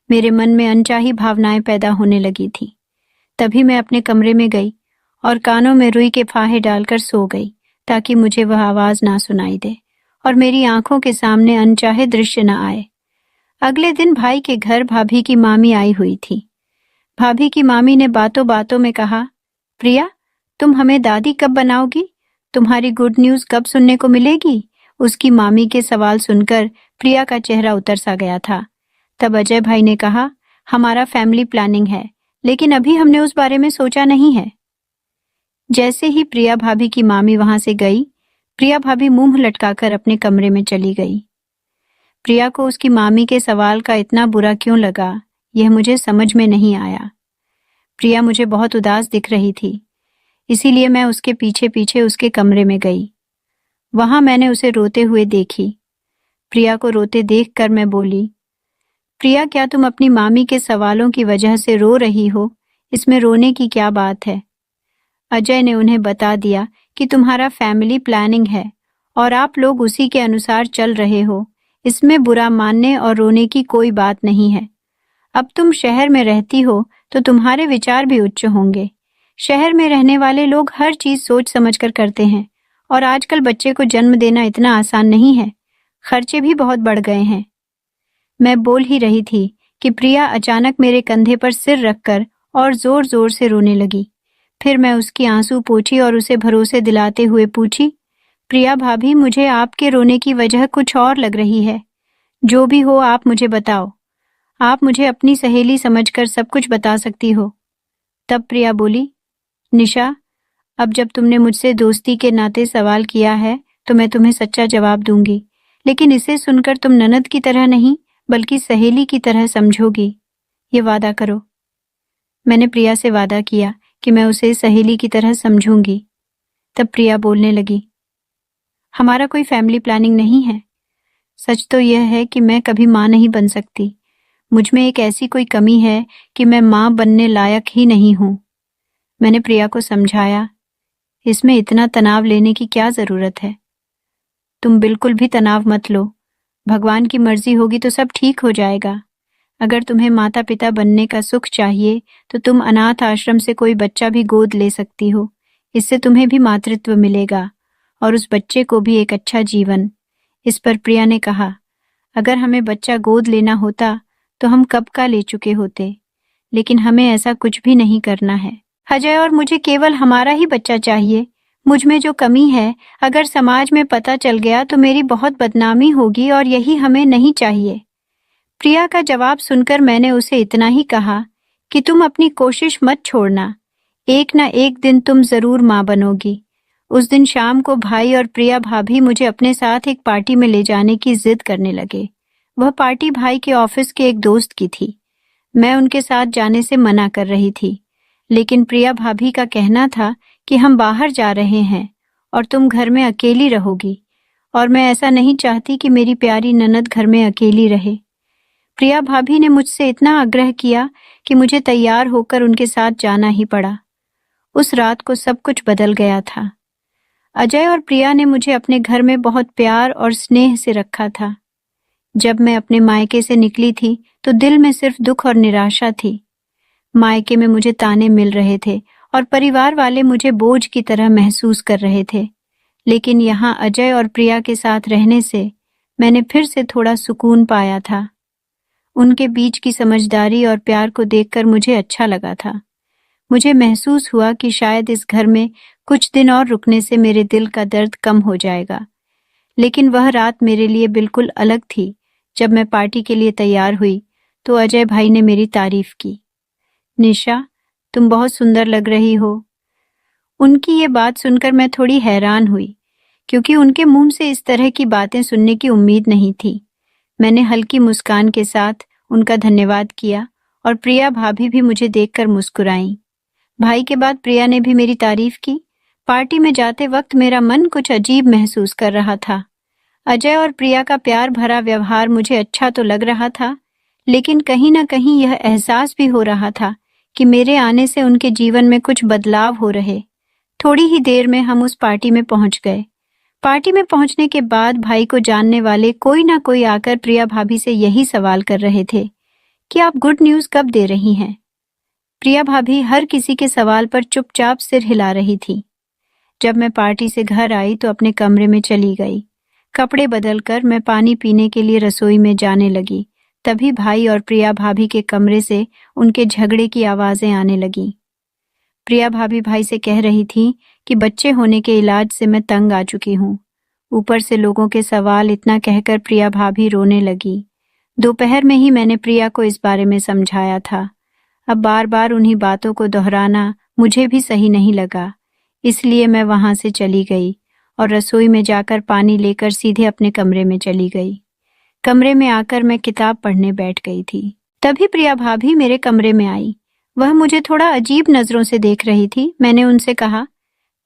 मेरे मन में अनचाही भावनाएं पैदा होने लगी थी। तभी मैं अपने कमरे में गई और कानों में रुई के फाहे डालकर सो गई, ताकि मुझे वह आवाज ना सुनाई दे और मेरी आंखों के सामने अनचाहे दृश्य न आए। अगले दिन भाई के घर भाभी की मामी आई हुई थी। भाभी की मामी ने बातों बातों में कहा, प्रिया, तुम हमें दादी कब बनाओगी? तुम्हारी गुड न्यूज कब सुनने को मिलेगी? उसकी मामी के सवाल सुनकर प्रिया का चेहरा उतर सा गया था। तब अजय भाई ने कहा, हमारा फैमिली प्लानिंग है, लेकिन अभी हमने उस बारे में सोचा नहीं है। जैसे ही प्रिया भाभी की मामी वहां से गई, प्रिया भाभी मुंह लटकाकर अपने कमरे में चली गई। प्रिया को उसकी मामी के सवाल का इतना बुरा क्यों लगा, यह मुझे समझ में नहीं आया। प्रिया मुझे बहुत उदास दिख रही थी, इसीलिए मैं उसके पीछे पीछे उसके कमरे में गई। वहां मैंने उसे रोते हुए देखी। प्रिया को रोते देखकर मैं बोली, प्रिया, क्या तुम अपनी मामी के सवालों की वजह से रो रही हो? इसमें रोने की क्या बात है? अजय ने उन्हें बता दिया कि तुम्हारा फैमिली प्लानिंग है और आप लोग उसी के अनुसार चल रहे हो। इसमें बुरा मानने और रोने की कोई बात नहीं है। अब तुम शहर में रहती हो तो तुम्हारे विचार भी उच्च होंगे। शहर में रहने वाले लोग हर चीज सोच समझकर करते हैं और आजकल बच्चे को जन्म देना इतना आसान नहीं है। खर्चे भी बहुत बढ़ गए हैं। मैं बोल ही रही थी कि प्रिया अचानक मेरे कंधे पर सिर रखकर और जोर जोर से रोने लगी। फिर मैं उसकी आंसू पोंछी और उसे भरोसे दिलाते हुए पूछी, प्रिया भाभी, मुझे आपके रोने की वजह कुछ और लग रही है। जो भी हो आप मुझे बताओ। आप मुझे अपनी सहेली समझकर सब कुछ बता सकती हो। तब प्रिया बोली, निशा, अब जब तुमने मुझसे दोस्ती के नाते सवाल किया है तो मैं तुम्हें सच्चा जवाब दूंगी, लेकिन इसे सुनकर तुम ननद की तरह नहीं बल्कि सहेली की तरह समझोगी। ये वादा करो। मैंने प्रिया से वादा किया कि मैं उसे सहेली की तरह समझूंगी। तब प्रिया बोलने लगी, हमारा कोई फैमिली प्लानिंग नहीं है। सच तो यह है कि मैं कभी माँ नहीं बन सकती। मुझ में एक ऐसी कोई कमी है कि मैं माँ बनने लायक ही नहीं हूँ। मैंने प्रिया को समझाया, इसमें इतना तनाव लेने की क्या जरूरत है? तुम बिल्कुल भी तनाव मत लो। भगवान की मर्जी होगी तो सब ठीक हो जाएगा। अगर तुम्हें माता पिता बनने का सुख चाहिए तो तुम अनाथ आश्रम से कोई बच्चा भी गोद ले सकती हो। इससे तुम्हें भी मातृत्व मिलेगा और उस बच्चे को भी एक अच्छा जीवन। इस पर प्रिया ने कहा, अगर हमें बच्चा गोद लेना होता तो हम कब का ले चुके होते, लेकिन हमें ऐसा कुछ भी नहीं करना है। अजय और मुझे केवल हमारा ही बच्चा चाहिए। मुझ में जो कमी है अगर समाज में पता चल गया तो मेरी बहुत बदनामी होगी और यही हमें नहीं चाहिए। प्रिया का जवाब सुनकर मैंने उसे इतना ही कहा कि तुम अपनी कोशिश मत छोड़ना, एक ना एक दिन तुम जरूर माँ बनोगी। उस दिन शाम को भाई और प्रिया भाभी मुझे अपने साथ एक पार्टी में ले जाने की जिद करने लगे। वह पार्टी भाई के ऑफिस के एक दोस्त की थी। मैं उनके साथ जाने से मना कर रही थी, लेकिन प्रिया भाभी का कहना था कि हम बाहर जा रहे हैं और तुम घर में अकेली रहोगी, और मैं ऐसा नहीं चाहती कि मेरी प्यारी ननद घर में अकेली रहे। प्रिया भाभी ने मुझसे इतना आग्रह किया कि मुझे तैयार होकर उनके साथ जाना ही पड़ा। उस रात को सब कुछ बदल गया था। अजय और प्रिया ने मुझे अपने घर में बहुत प्यार और स्नेह से रखा था। जब मैं अपने मायके से निकली थी तो दिल में सिर्फ दुख और निराशा थी। मायके में मुझे ताने मिल रहे थे और परिवार वाले मुझे बोझ की तरह महसूस कर रहे थे। लेकिन यहाँ अजय और प्रिया के साथ रहने से मैंने फिर से थोड़ा सुकून पाया था। उनके बीच की समझदारी और प्यार को देखकर मुझे अच्छा लगा था। मुझे महसूस हुआ कि शायद इस घर में कुछ दिन और रुकने से मेरे दिल का दर्द कम हो जाएगा। लेकिन वह रात मेरे लिए बिल्कुल अलग थी। जब मैं पार्टी के लिए तैयार हुई तो अजय भाई ने मेरी तारीफ की। निशा, तुम बहुत सुंदर लग रही हो। उनकी ये बात सुनकर मैं थोड़ी हैरान हुई, क्योंकि उनके मुंह से इस तरह की बातें सुनने की उम्मीद नहीं थी। मैंने हल्की मुस्कान के साथ उनका धन्यवाद किया और प्रिया भाभी भी मुझे देखकर मुस्कुराईं। भाई के बाद प्रिया ने भी मेरी तारीफ की। पार्टी में जाते वक्त मेरा मन कुछ अजीब महसूस कर रहा था। अजय और प्रिया का प्यार भरा व्यवहार मुझे अच्छा तो लग रहा था, लेकिन कहीं न कहीं यह एहसास भी हो रहा था कि मेरे आने से उनके जीवन में कुछ बदलाव हो रहे। थोड़ी ही देर में हम उस पार्टी में पहुंच गए। पार्टी में पहुंचने के बाद भाई को जानने वाले कोई ना कोई आकर प्रिया भाभी से यही सवाल कर रहे थे कि आप गुड न्यूज़ कब दे रही हैं। प्रिया भाभी हर किसी के सवाल पर चुपचाप सिर हिला रही थी। जब मैं पार्टी से घर आई तो अपने कमरे में चली गई। कपड़े बदलकर मैं पानी पीने के लिए रसोई में जाने लगी। तभी भाई और प्रिया भाभी के कमरे से उनके झगड़े की आवाजें आने लगीं। प्रिया भाभी भाई से कह रही थी कि बच्चे होने के इलाज से मैं तंग आ चुकी हूँ। ऊपर से लोगों के सवाल, इतना कहकर प्रिया भाभी रोने लगी। दोपहर में ही मैंने प्रिया को इस बारे में समझाया था। अब बार बार उन्हीं बातों को दोहराना मुझे भी सही नहीं लगा, इसलिए मैं वहां से चली गई और रसोई में जाकर पानी लेकर सीधे अपने कमरे में चली गई। कमरे में आकर मैं किताब पढ़ने बैठ गई थी। तभी प्रिया भाभी मेरे कमरे में आई। वह मुझे थोड़ा अजीब नजरों से देख रही थी। मैंने उनसे कहा,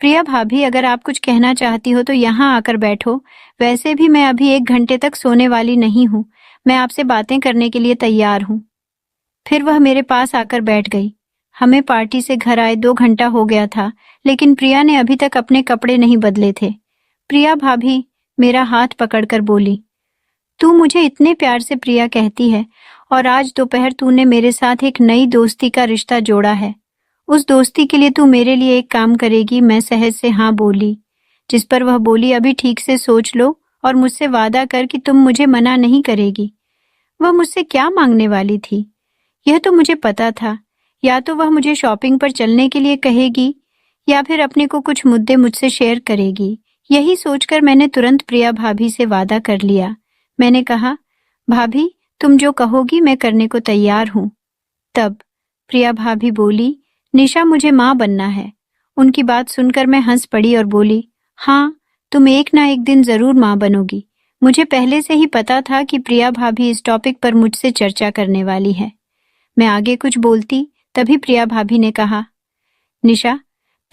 प्रिया भाभी, अगर आप कुछ कहना चाहती हो तो यहाँ आकर बैठो। वैसे भी मैं अभी 1 घंटे तक सोने वाली नहीं हूँ। मैं आपसे बातें करने के लिए तैयार हूँ। फिर वह मेरे पास आकर बैठ गई। हमें पार्टी से घर आए 2 घंटा हो गया था, लेकिन प्रिया ने अभी तक अपने कपड़े नहीं बदले थे। प्रिया भाभी मेरा हाथ पकड़कर बोली, तू मुझे इतने प्यार से प्रिया कहती है और आज दोपहर तूने मेरे साथ एक नई दोस्ती का रिश्ता जोड़ा है। उस दोस्ती के लिए तू मेरे लिए एक काम करेगी? मैं सहज से हाँ बोली, जिस पर वह बोली, अभी ठीक से सोच लो और मुझसे वादा कर कि तुम मुझे मना नहीं करेगी। वह मुझसे क्या मांगने वाली थी यह तो मुझे पता था। या तो वह मुझे शॉपिंग पर चलने के लिए कहेगी या फिर अपने को कुछ मुद्दे मुझसे शेयर करेगी। यही सोचकर मैंने तुरंत प्रिया भाभी से वादा कर लिया। मैंने कहा, भाभी तुम जो कहोगी मैं करने को तैयार हूँ। तब प्रिया भाभी बोली, निशा मुझे माँ बनना है। उनकी बात सुनकर मैं हंस पड़ी और बोली, हाँ तुम एक ना एक दिन जरूर माँ बनोगी। मुझे पहले से ही पता था कि प्रिया भाभी इस टॉपिक पर मुझसे चर्चा करने वाली है। मैं आगे कुछ बोलती तभी प्रिया भाभी ने कहा, निशा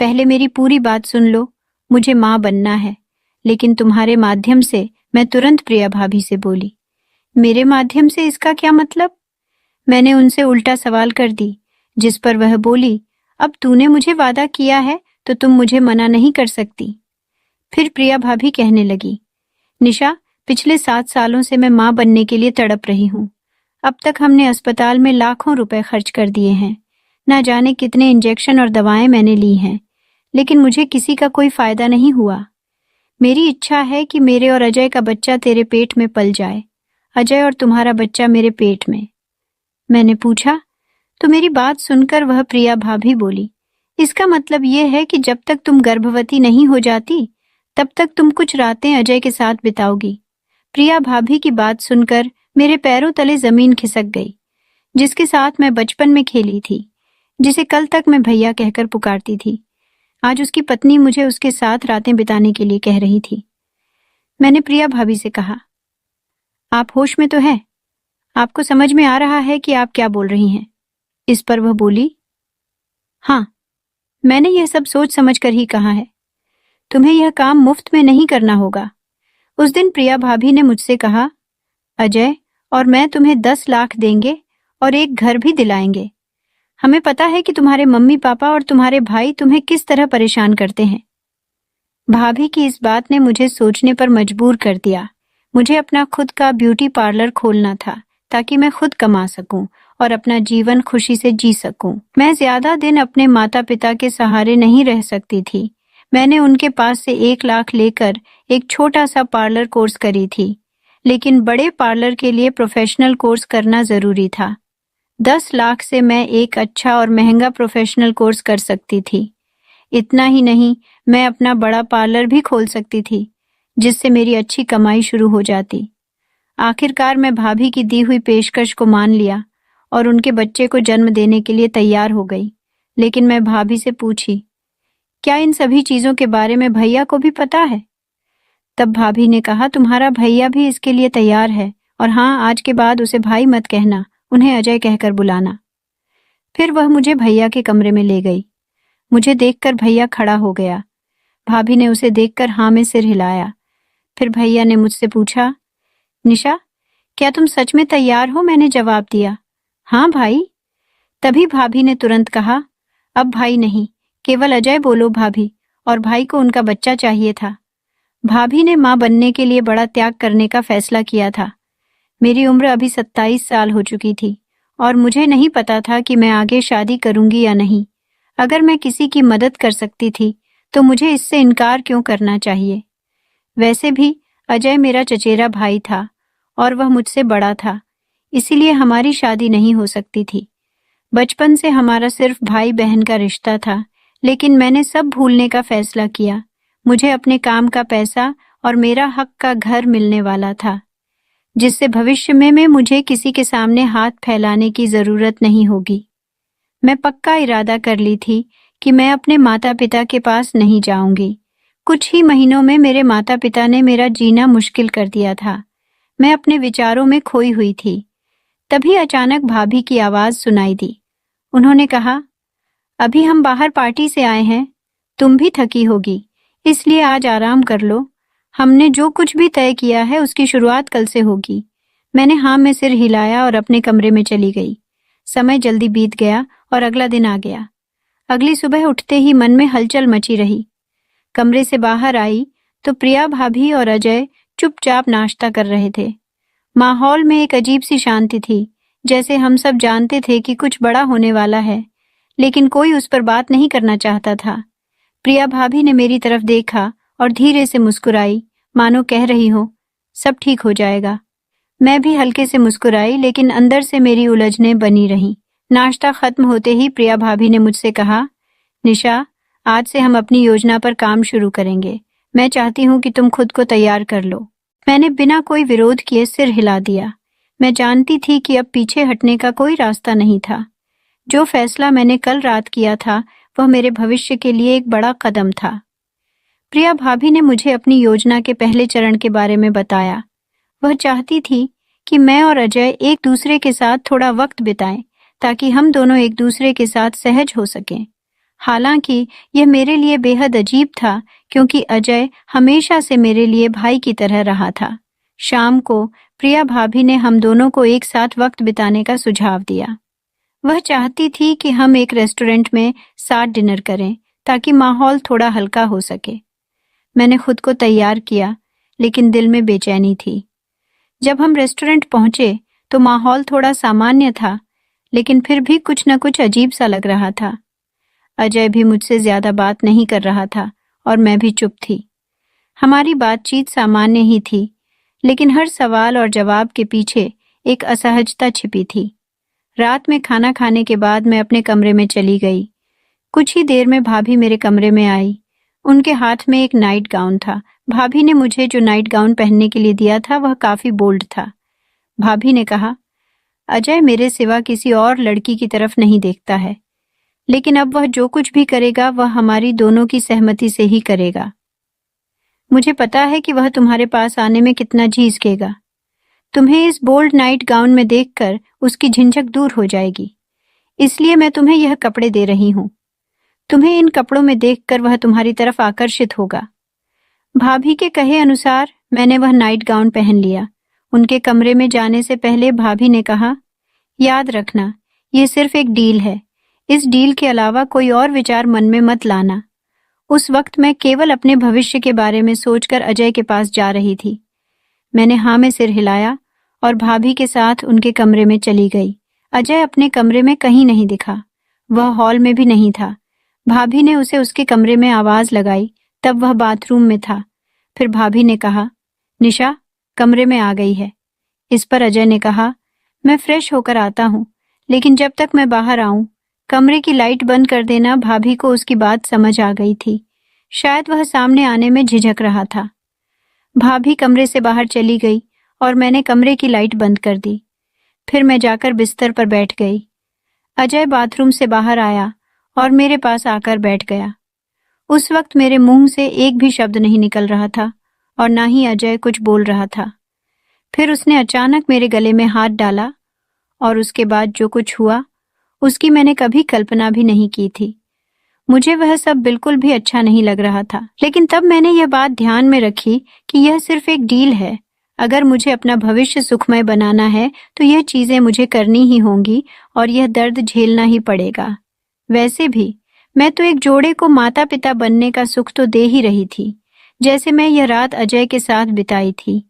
पहले मेरी पूरी बात सुन लो। मुझे माँ बनना है, लेकिन तुम्हारे माध्यम से। मैं तुरंत प्रिया भाभी से बोली, मेरे माध्यम से इसका क्या मतलब? मैंने उनसे उल्टा सवाल कर दी, जिस पर वह बोली, अब तूने मुझे वादा किया है तो तुम मुझे मना नहीं कर सकती। फिर प्रिया भाभी कहने लगी, निशा पिछले 7 सालों से मैं माँ बनने के लिए तड़प रही हूँ। अब तक हमने अस्पताल में लाखों रुपए खर्च कर दिए हैं। ना जाने कितने इंजेक्शन और दवाएं मैंने ली हैं, लेकिन मुझे किसी का कोई फायदा नहीं हुआ। मेरी इच्छा है कि मेरे और अजय का बच्चा तेरे पेट में पल जाए, अजय और तुम्हारा बच्चा मेरे पेट में। मैंने पूछा तो मेरी बात सुनकर वह प्रिया भाभी बोली, इसका मतलब ये है कि जब तक तुम गर्भवती नहीं हो जाती तब तक तुम कुछ रातें अजय के साथ बिताओगी। प्रिया भाभी की बात सुनकर मेरे पैरों तले जमीन खिसक गई। जिसके साथ मैं बचपन में खेली थी, जिसे कल तक मैं भैया कहकर पुकारती थी, आज उसकी पत्नी मुझे उसके साथ रातें बिताने के लिए कह रही थी। मैंने प्रिया भाभी से कहा, आप होश में तो हैं? आपको समझ में आ रहा है कि आप क्या बोल रही हैं? इस पर वह बोली, हाँ मैंने यह सब सोच समझ कर ही कहा है। तुम्हें यह काम मुफ्त में नहीं करना होगा। उस दिन प्रिया भाभी ने मुझसे कहा, अजय और मैं तुम्हें 10 लाख देंगे और एक घर भी दिलाएंगे। हमें पता है कि तुम्हारे मम्मी पापा और तुम्हारे भाई तुम्हें किस तरह परेशान करते हैं। भाभी की इस बात ने मुझे सोचने पर मजबूर कर दिया। मुझे अपना खुद का ब्यूटी पार्लर खोलना था ताकि मैं खुद कमा सकूं और अपना जीवन खुशी से जी सकूं। मैं ज्यादा दिन अपने माता पिता के सहारे नहीं रह सकती थी। मैंने उनके पास से 1 लाख लेकर एक छोटा सा पार्लर कोर्स करी थी, लेकिन बड़े पार्लर के लिए प्रोफेशनल कोर्स करना जरूरी था। 10 लाख से मैं एक अच्छा और महंगा प्रोफेशनल कोर्स कर सकती थी। इतना ही नहीं, मैं अपना बड़ा पार्लर भी खोल सकती थी, जिससे मेरी अच्छी कमाई शुरू हो जाती। आखिरकार मैं भाभी की दी हुई पेशकश को मान लिया और उनके बच्चे को जन्म देने के लिए तैयार हो गई। लेकिन मैं भाभी से पूछी, क्या इन सभी चीजों के बारे में भैया को भी पता है? तब भाभी ने कहा, तुम्हारा भैया भी इसके लिए तैयार है, और हाँ, आज के बाद उसे भाई मत कहना, उन्हें अजय कहकर बुलाना। फिर वह मुझे भैया के कमरे में ले गई। मुझे देखकर भैया खड़ा हो गया। भाभी ने उसे देखकर हाँ में सिर हिलाया। फिर भैया ने मुझसे पूछा, निशा, क्या तुम सच में तैयार हो? मैंने जवाब दिया, हाँ भाई। तभी भाभी ने तुरंत कहा, अब भाई नहीं, केवल अजय बोलो भाभी, और भाई को उनका बच्चा चाहिए था। भाभी ने मां बनने के लिए बड़ा त्याग करने का फैसला किया था। मेरी उम्र अभी 27 साल हो चुकी थी और मुझे नहीं पता था कि मैं आगे शादी करूंगी या नहीं। अगर मैं किसी की मदद कर सकती थी तो मुझे इससे इनकार क्यों करना चाहिए? वैसे भी अजय मेरा चचेरा भाई था और वह मुझसे बड़ा था, इसीलिए हमारी शादी नहीं हो सकती थी। बचपन से हमारा सिर्फ भाई बहन का रिश्ता था, लेकिन मैंने सब भूलने का फैसला किया। मुझे अपने काम का पैसा और मेरा हक का घर मिलने वाला था, जिससे भविष्य में मुझे किसी के सामने हाथ फैलाने की जरूरत नहीं होगी। मैं पक्का इरादा कर ली थी कि मैं अपने माता पिता के पास नहीं जाऊंगी। कुछ ही महीनों में मेरे माता पिता ने मेरा जीना मुश्किल कर दिया था। मैं अपने विचारों में खोई हुई थी। तभी अचानक भाभी की आवाज सुनाई दी। उन्होंने कहा, अभी हम बाहर पार्टी से आए हैं, तुम भी थकी होगी, इसलिए आज आराम कर लो। हमने जो कुछ भी तय किया है उसकी शुरुआत कल से होगी। मैंने हाँ में सिर हिलाया और अपने कमरे में चली गई। समय जल्दी बीत गया और अगला दिन आ गया। अगली सुबह उठते ही मन में हलचल मची रही। कमरे से बाहर आई तो प्रिया भाभी और अजय चुपचाप नाश्ता कर रहे थे। माहौल में एक अजीब सी शांति थी, जैसे हम सब जानते थे कि कुछ बड़ा होने वाला है, लेकिन कोई उस पर बात नहीं करना चाहता था। प्रिया भाभी ने मेरी तरफ देखा और धीरे से मुस्कुराई, मानो कह रही हो, सब ठीक हो जाएगा। मैं भी हल्के से मुस्कुराई, लेकिन अंदर से मेरी उलझनें बनी रहीं। नाश्ता खत्म होते ही प्रिया भाभी ने मुझसे कहा, निशा, आज से हम अपनी योजना पर काम शुरू करेंगे। मैं चाहती हूँ कि तुम खुद को तैयार कर लो। मैंने बिना कोई विरोध किए सिर हिला दिया। मैं जानती थी कि अब पीछे हटने का कोई रास्ता नहीं था। जो फैसला मैंने कल रात किया था वह मेरे भविष्य के लिए एक बड़ा कदम था। प्रिया भाभी ने मुझे अपनी योजना के पहले चरण के बारे में बताया। वह चाहती थी कि मैं और अजय एक दूसरे के साथ थोड़ा वक्त बिताएं, ताकि हम दोनों एक दूसरे के साथ सहज हो सकें। हालांकि यह मेरे लिए बेहद अजीब था, क्योंकि अजय हमेशा से मेरे लिए भाई की तरह रहा था। शाम को प्रिया भाभी ने हम दोनों को एक साथ वक्त बिताने का सुझाव दिया। वह चाहती थी कि हम एक रेस्टोरेंट में साथ डिनर करें, ताकि माहौल थोड़ा हल्का हो सके। मैंने खुद को तैयार किया, लेकिन दिल में बेचैनी थी। जब हम रेस्टोरेंट पहुंचे तो माहौल थोड़ा सामान्य था, लेकिन फिर भी कुछ न कुछ अजीब सा लग रहा था। अजय भी मुझसे ज्यादा बात नहीं कर रहा था और मैं भी चुप थी। हमारी बातचीत सामान्य ही थी, लेकिन हर सवाल और जवाब के पीछे एक असहजता छिपी थी। रात में खाना खाने के बाद मैं अपने कमरे में चली गई। कुछ ही देर में भाभी मेरे कमरे में आई। उनके हाथ में एक नाइट गाउन था। भाभी ने मुझे जो नाइट गाउन पहनने के लिए दिया था वह काफी बोल्ड था। भाभी ने कहा, अजय मेरे सिवा किसी और लड़की की तरफ नहीं देखता है, लेकिन अब वह जो कुछ भी करेगा वह हमारी दोनों की सहमति से ही करेगा। मुझे पता है कि वह तुम्हारे पास आने में कितना झिझकेगा। तुम्हें इस बोल्ड नाइट गाउन में देखकर उसकी झिझक दूर हो जाएगी, इसलिए मैं तुम्हें यह कपड़े दे रही हूँ। तुम्हें इन कपड़ों में देखकर वह तुम्हारी तरफ आकर्षित होगा। भाभी के कहे अनुसार मैंने वह नाइट गाउन पहन लिया। उनके कमरे में जाने से पहले भाभी ने कहा, याद रखना, यह सिर्फ एक डील है। इस डील के अलावा कोई और विचार मन में मत लाना। उस वक्त मैं केवल अपने भविष्य के बारे में सोचकर अजय के पास जा रही थी। मैंने हाँ में सिर हिलाया और भाभी के साथ उनके कमरे में चली गई। अजय अपने कमरे में कहीं नहीं दिखा। वह हॉल में भी नहीं था। भाभी ने उसे उसके कमरे में आवाज लगाई, तब वह बाथरूम में था। फिर भाभी ने कहा, निशा कमरे में आ गई है। इस पर अजय ने कहा, मैं फ्रेश होकर आता हूँ, लेकिन जब तक मैं बाहर आऊं कमरे की लाइट बंद कर देना। भाभी को उसकी बात समझ आ गई थी। शायद वह सामने आने में झिझक रहा था। भाभी कमरे से बाहर चली गई और मैंने कमरे की लाइट बंद कर दी। फिर मैं जाकर बिस्तर पर बैठ गई। अजय बाथरूम से बाहर आया और मेरे पास आकर बैठ गया। उस वक्त मेरे मुंह से एक भी शब्द नहीं निकल रहा था और ना ही अजय कुछ बोल रहा था। फिर उसने अचानक मेरे गले में हाथ डाला और उसके बाद जो कुछ हुआ उसकी मैंने कभी कल्पना भी नहीं की थी। मुझे वह सब बिल्कुल भी अच्छा नहीं लग रहा था, लेकिन तब मैंने यह बात ध्यान में रखी कि यह सिर्फ एक डील है। अगर मुझे अपना भविष्य सुखमय बनाना है तो यह चीजें मुझे करनी ही होंगी और यह दर्द झेलना ही पड़ेगा। वैसे भी मैं तो एक जोड़े को माता पिता बनने का सुख तो दे ही रही थी। जैसे मैं यह रात अजय के साथ बिताई थी,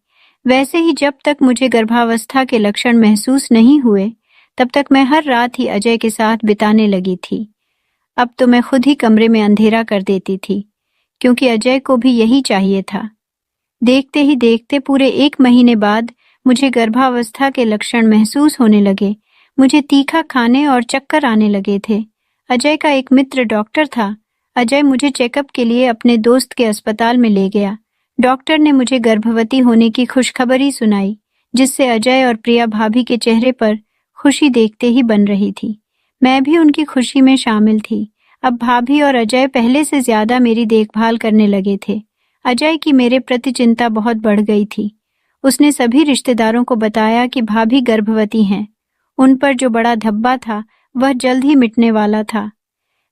वैसे ही जब तक मुझे गर्भावस्था के लक्षण महसूस नहीं हुए तब तक मैं हर रात ही अजय के साथ बिताने लगी थी। अब तो मैं खुद ही कमरे में अंधेरा कर देती थी, क्योंकि अजय को भी यही चाहिए था। देखते ही देखते पूरे 1 महीने बाद मुझे गर्भावस्था के लक्षण महसूस होने लगे। मुझे तीखा खाने और चक्कर आने लगे थे। अजय का एक मित्र डॉक्टर था। अजय मुझे चेकअप के लिए अपने दोस्त के अस्पताल में ले गया। डॉक्टर ने मुझे गर्भवती होने की खुशखबरी सुनाई, जिससे अजय और प्रिया भाभी के चेहरे पर खुशी देखते ही बन रही थी। मैं भी उनकी खुशी में शामिल थी। अब भाभी और अजय पहले से ज्यादा मेरी देखभाल करने लगे थे। अजय की मेरे प्रति चिंता बहुत बढ़ गई थी। उसने सभी रिश्तेदारों को बताया कि भाभी गर्भवती हैं। उन पर जो बड़ा धब्बा था वह जल्द ही मिटने वाला था।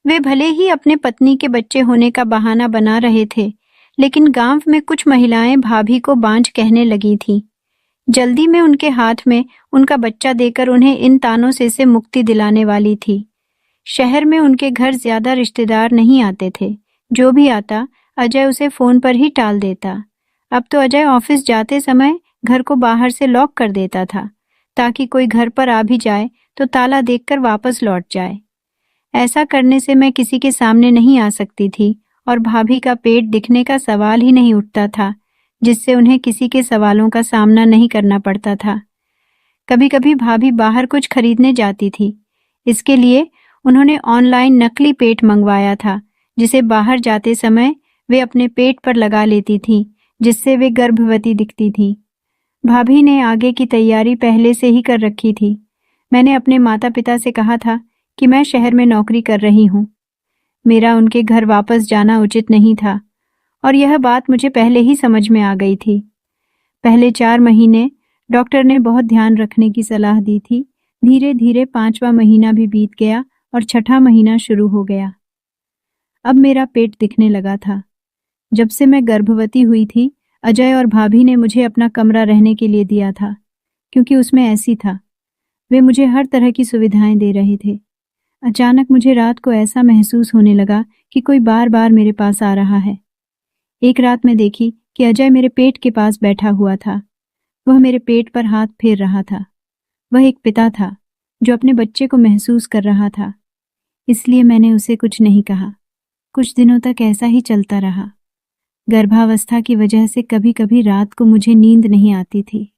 वे भले ही अपने पत्नी के बच्चे होने का बहाना बना रहे थे, लेकिन गांव में कुछ महिलाएं भाभी को बांझ कहने लगी थीं। जल्दी में उनके हाथ में उनका बच्चा देकर उन्हें इन तानों से मुक्ति दिलाने वाली थी। शहर में उनके घर ज्यादा रिश्तेदार नहीं आते थे। जो भी आता अजय उसे फोन पर ही टाल देता। अब तो अजय ऑफिस जाते समय घर को बाहर से लॉक कर देता था, ताकि कोई घर पर आ भी जाए तो ताला देखकर वापस लौट जाए। ऐसा करने से मैं किसी के सामने नहीं आ सकती थी और भाभी का पेट दिखने का सवाल ही नहीं उठता था, जिससे उन्हें किसी के सवालों का सामना नहीं करना पड़ता था। कभी कभी भाभी बाहर कुछ खरीदने जाती थी। इसके लिए उन्होंने ऑनलाइन नकली पेट मंगवाया था, जिसे बाहर जाते समय वे अपने पेट पर लगा लेती थीं, जिससे वे गर्भवती दिखती थीं। भाभी ने आगे की तैयारी पहले से ही कर रखी थी। मैंने अपने माता पिता से कहा था कि मैं शहर में नौकरी कर रही हूँ। मेरा उनके घर वापस जाना उचित नहीं था और यह बात मुझे पहले ही समझ में आ गई थी। पहले 4 महीने डॉक्टर ने बहुत ध्यान रखने की सलाह दी थी। धीरे धीरे 5वां महीना भी बीत गया और 6ठा महीना शुरू हो गया। अब मेरा पेट दिखने लगा था। जब से मैं गर्भवती हुई थी, अजय और भाभी ने मुझे अपना कमरा रहने के लिए दिया था, क्योंकि उसमें ऐसी था। वे मुझे हर तरह की सुविधाएं दे रहे थे। अचानक मुझे रात को ऐसा महसूस होने लगा कि कोई बार बार मेरे पास आ रहा है। एक रात मैं देखी कि अजय मेरे पेट के पास बैठा हुआ था। वह मेरे पेट पर हाथ फेर रहा था। वह एक पिता था जो अपने बच्चे को महसूस कर रहा था। इसलिए मैंने उसे कुछ नहीं कहा। कुछ दिनों तक ऐसा ही चलता रहा। गर्भावस्था की वजह से कभी कभी रात को मुझे नींद नहीं आती थी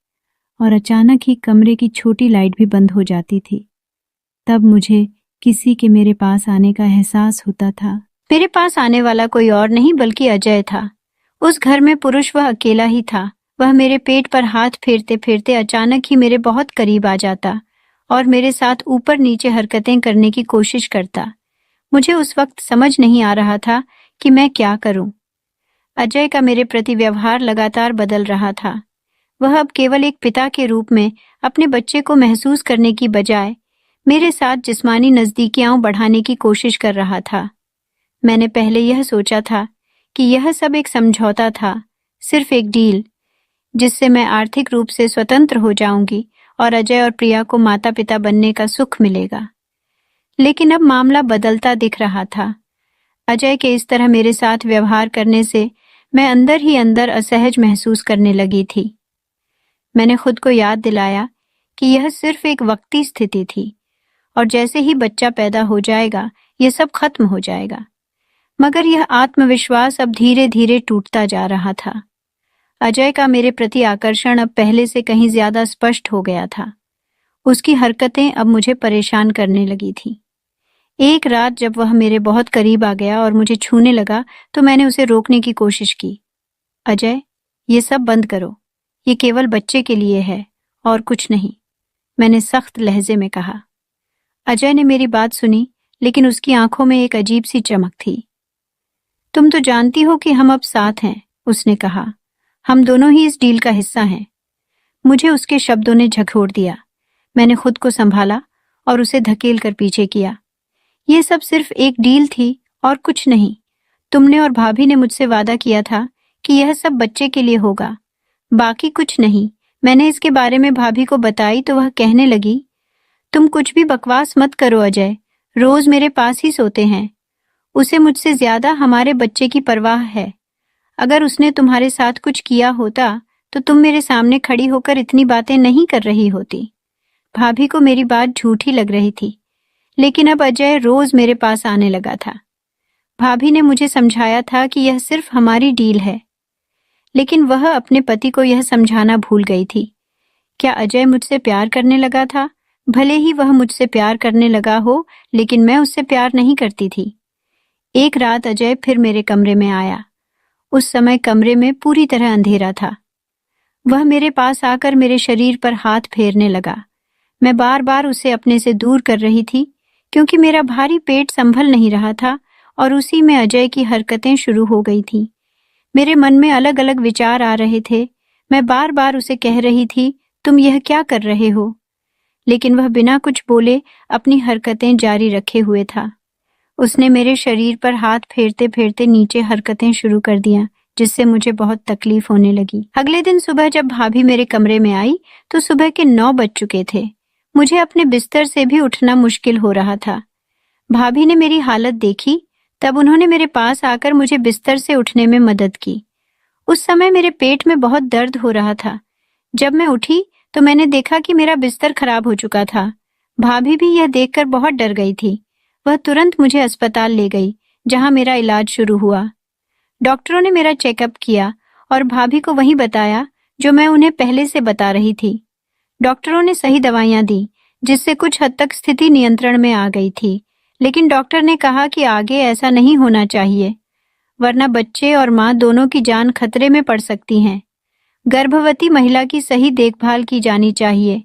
और अचानक ही कमरे की छोटी लाइट भी बंद हो जाती थी। तब मुझे किसी के मेरे पास आने का एहसास होता था। मेरे पास आने वाला कोई और नहीं बल्कि अजय था। उस घर में पुरुष वह अकेला ही था। वह मेरे पेट पर हाथ फेरते फेरते अचानक ही मेरे बहुत करीब आ जाता और मेरे साथ ऊपर नीचे हरकतें करने की कोशिश करता। मुझे उस वक्त समझ नहीं आ रहा था कि मैं क्या करूं। अजय का मेरे प्रति व्यवहार लगातार बदल रहा था। वह अब केवल एक पिता के रूप में अपने बच्चे को महसूस करने की बजाय मेरे साथ जिस्मानी नजदीकियां बढ़ाने की कोशिश कर रहा था। मैंने पहले यह सोचा था कि यह सब एक समझौता था, सिर्फ एक डील, जिससे मैं आर्थिक रूप से स्वतंत्र हो जाऊंगी और अजय और प्रिया को माता पिता बनने का सुख मिलेगा। लेकिन अब मामला बदलता दिख रहा था। अजय के इस तरह मेरे साथ व्यवहार करने से मैं अंदर ही अंदर असहज महसूस करने लगी थी। मैंने खुद को याद दिलाया कि यह सिर्फ एक वक्ती स्थिति थी और जैसे ही बच्चा पैदा हो जाएगा यह सब खत्म हो जाएगा। मगर यह आत्मविश्वास अब धीरे धीरे टूटता जा रहा था। अजय का मेरे प्रति आकर्षण अब पहले से कहीं ज्यादा स्पष्ट हो गया था। उसकी हरकतें अब मुझे परेशान करने लगी थी। एक रात जब वह मेरे बहुत करीब आ गया और मुझे छूने लगा तो मैंने उसे रोकने की कोशिश की। अजय, ये सब बंद करो, ये केवल बच्चे के लिए है और कुछ नहीं, मैंने सख्त लहजे में कहा। अजय ने मेरी बात सुनी, लेकिन उसकी आंखों में एक अजीब सी चमक थी। तुम तो जानती हो कि हम अब साथ हैं, उसने कहा। हम दोनों ही इस डील का हिस्सा हैं। मुझे उसके शब्दों ने झकझोर दिया। मैंने खुद को संभाला और उसे धकेल कर पीछे किया। ये सब सिर्फ एक डील थी और कुछ नहीं। तुमने और भाभी ने मुझसे वादा किया था कि यह सब बच्चे के लिए होगा, बाकी कुछ नहीं। मैंने इसके बारे में भाभी को बताई तो वह कहने लगी, तुम कुछ भी बकवास मत करो अजय, रोज मेरे पास ही सोते हैं। उसे मुझसे ज्यादा हमारे बच्चे की परवाह है। अगर उसने तुम्हारे साथ कुछ किया होता तो तुम मेरे सामने खड़ी होकर इतनी बातें नहीं कर रही होती। भाभी को मेरी बात झूठी लग रही थी, लेकिन अब अजय रोज मेरे पास आने लगा था। भाभी ने मुझे समझाया था कि यह सिर्फ हमारी डील है, लेकिन वह अपने पति को यह समझाना भूल गई थी। क्या अजय मुझसे प्यार करने लगा था? भले ही वह मुझसे प्यार करने लगा हो, लेकिन मैं उससे प्यार नहीं करती थी। एक रात अजय फिर मेरे कमरे में आया। उस समय कमरे में पूरी तरह अंधेरा था। वह मेरे पास आकर मेरे शरीर पर हाथ फेरने लगा। मैं बार बार उसे अपने से दूर कर रही थी, क्योंकि मेरा भारी पेट संभल नहीं रहा था और उसी में अजय की हरकतें शुरू हो गई थीं। मेरे मन में अलग अलग विचार आ रहे थे। मैं बार बार उसे कह रही थी, तुम यह क्या कर रहे हो? लेकिन वह बिना कुछ बोले अपनी हरकतें जारी रखे हुए था। उसने मेरे शरीर पर हाथ फेरते फेरते नीचे हरकतें शुरू कर दिया, जिससे मुझे बहुत तकलीफ होने लगी। अगले दिन सुबह जब भाभी मेरे कमरे में आई तो सुबह के 9 बज चुके थे। मुझे अपने बिस्तर से भी उठना मुश्किल हो रहा था। भाभी ने मेरी हालत देखी, तब उन्होंने मेरे पास आकर मुझे बिस्तर से उठने में मदद की। उस समय मेरे पेट में बहुत दर्द हो रहा था। जब मैं उठी तो मैंने देखा कि मेरा बिस्तर खराब हो चुका था। भाभी भी यह देखकर बहुत डर गई थी। वह तुरंत मुझे अस्पताल ले गई, जहां मेरा इलाज शुरू हुआ। डॉक्टरों ने मेरा चेकअप किया और भाभी को वही बताया जो मैं उन्हें पहले से बता रही थी। डॉक्टरों ने सही दवाइयां दी, जिससे कुछ हद तक स्थिति नियंत्रण में आ गई थी, लेकिन डॉक्टर ने कहा कि आगे ऐसा नहीं होना चाहिए, वरना बच्चे और मां दोनों की जान खतरे में पड़ सकती हैं। गर्भवती महिला की सही देखभाल की जानी चाहिए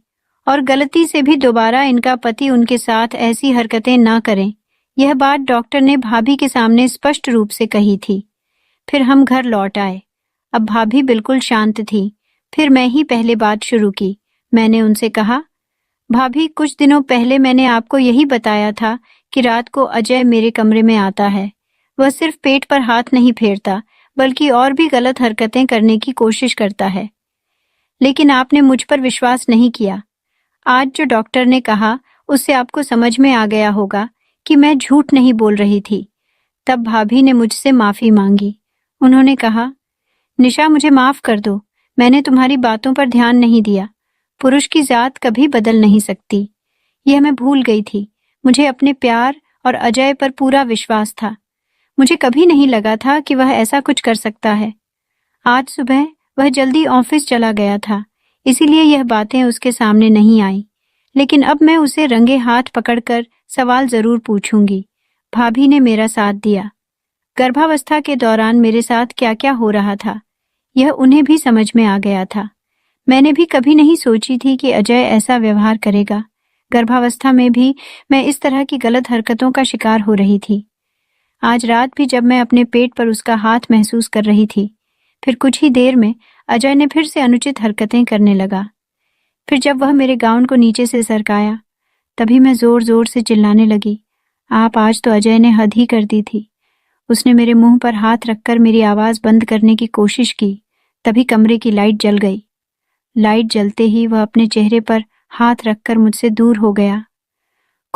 और गलती से भी दोबारा इनका पति उनके साथ ऐसी हरकतें ना करें। यह बात डॉक्टर ने भाभी के सामने स्पष्ट रूप से कही थी। फिर हम घर लौट आए। अब भाभी बिल्कुल शांत थी। फिर मैं ही पहले बात शुरू की। मैंने उनसे कहा, भाभी, कुछ दिनों पहले मैंने आपको यही बताया था कि रात को अजय मेरे कमरे में आता है। वह सिर्फ पेट पर हाथ नहीं फेरता, बल्कि और भी गलत हरकतें करने की कोशिश करता है। लेकिन आपने मुझ पर विश्वास नहीं किया। आज जो डॉक्टर ने कहा उससे आपको समझ में आ गया होगा कि मैं झूठ नहीं बोल रही थी। तब भाभी ने मुझसे माफी मांगी। उन्होंने कहा, निशा, मुझे माफ कर दो, मैंने तुम्हारी बातों पर ध्यान नहीं दिया। पुरुष की जात कभी बदल नहीं सकती, यह मैं भूल गई थी। मुझे अपने प्यार और अजय पर पूरा विश्वास था। मुझे कभी नहीं लगा था कि वह ऐसा कुछ कर सकता है। आज सुबह वह जल्दी ऑफिस चला गया था, इसीलिए यह बातें उसके सामने नहीं आई। लेकिन अब मैं उसे रंगे हाथ पकड़कर सवाल जरूर पूछूंगी। भाभी ने मेरा साथ दिया। गर्भावस्था के दौरान मेरे साथ क्या क्या हो रहा था, यह उन्हें भी समझ में आ गया था। मैंने भी कभी नहीं सोची थी कि अजय ऐसा व्यवहार करेगा। गर्भावस्था में भी मैं इस तरह की गलत हरकतों का शिकार हो रही थी। आज रात भी जब मैं अपने पेट पर उसका हाथ महसूस कर रही थी, फिर कुछ ही देर में अजय ने फिर से अनुचित हरकतें करने लगा। फिर जब वह मेरे गाउन को नीचे से सरकाया, तभी मैं जोर जोर से चिल्लाने लगी, आप, आज तो अजय ने हद ही कर दी थी। उसने मेरे मुंह पर हाथ रखकर मेरी आवाज बंद करने की कोशिश की। तभी कमरे की लाइट जल गई। लाइट जलते ही वह अपने चेहरे पर हाथ रखकर मुझसे दूर हो गया।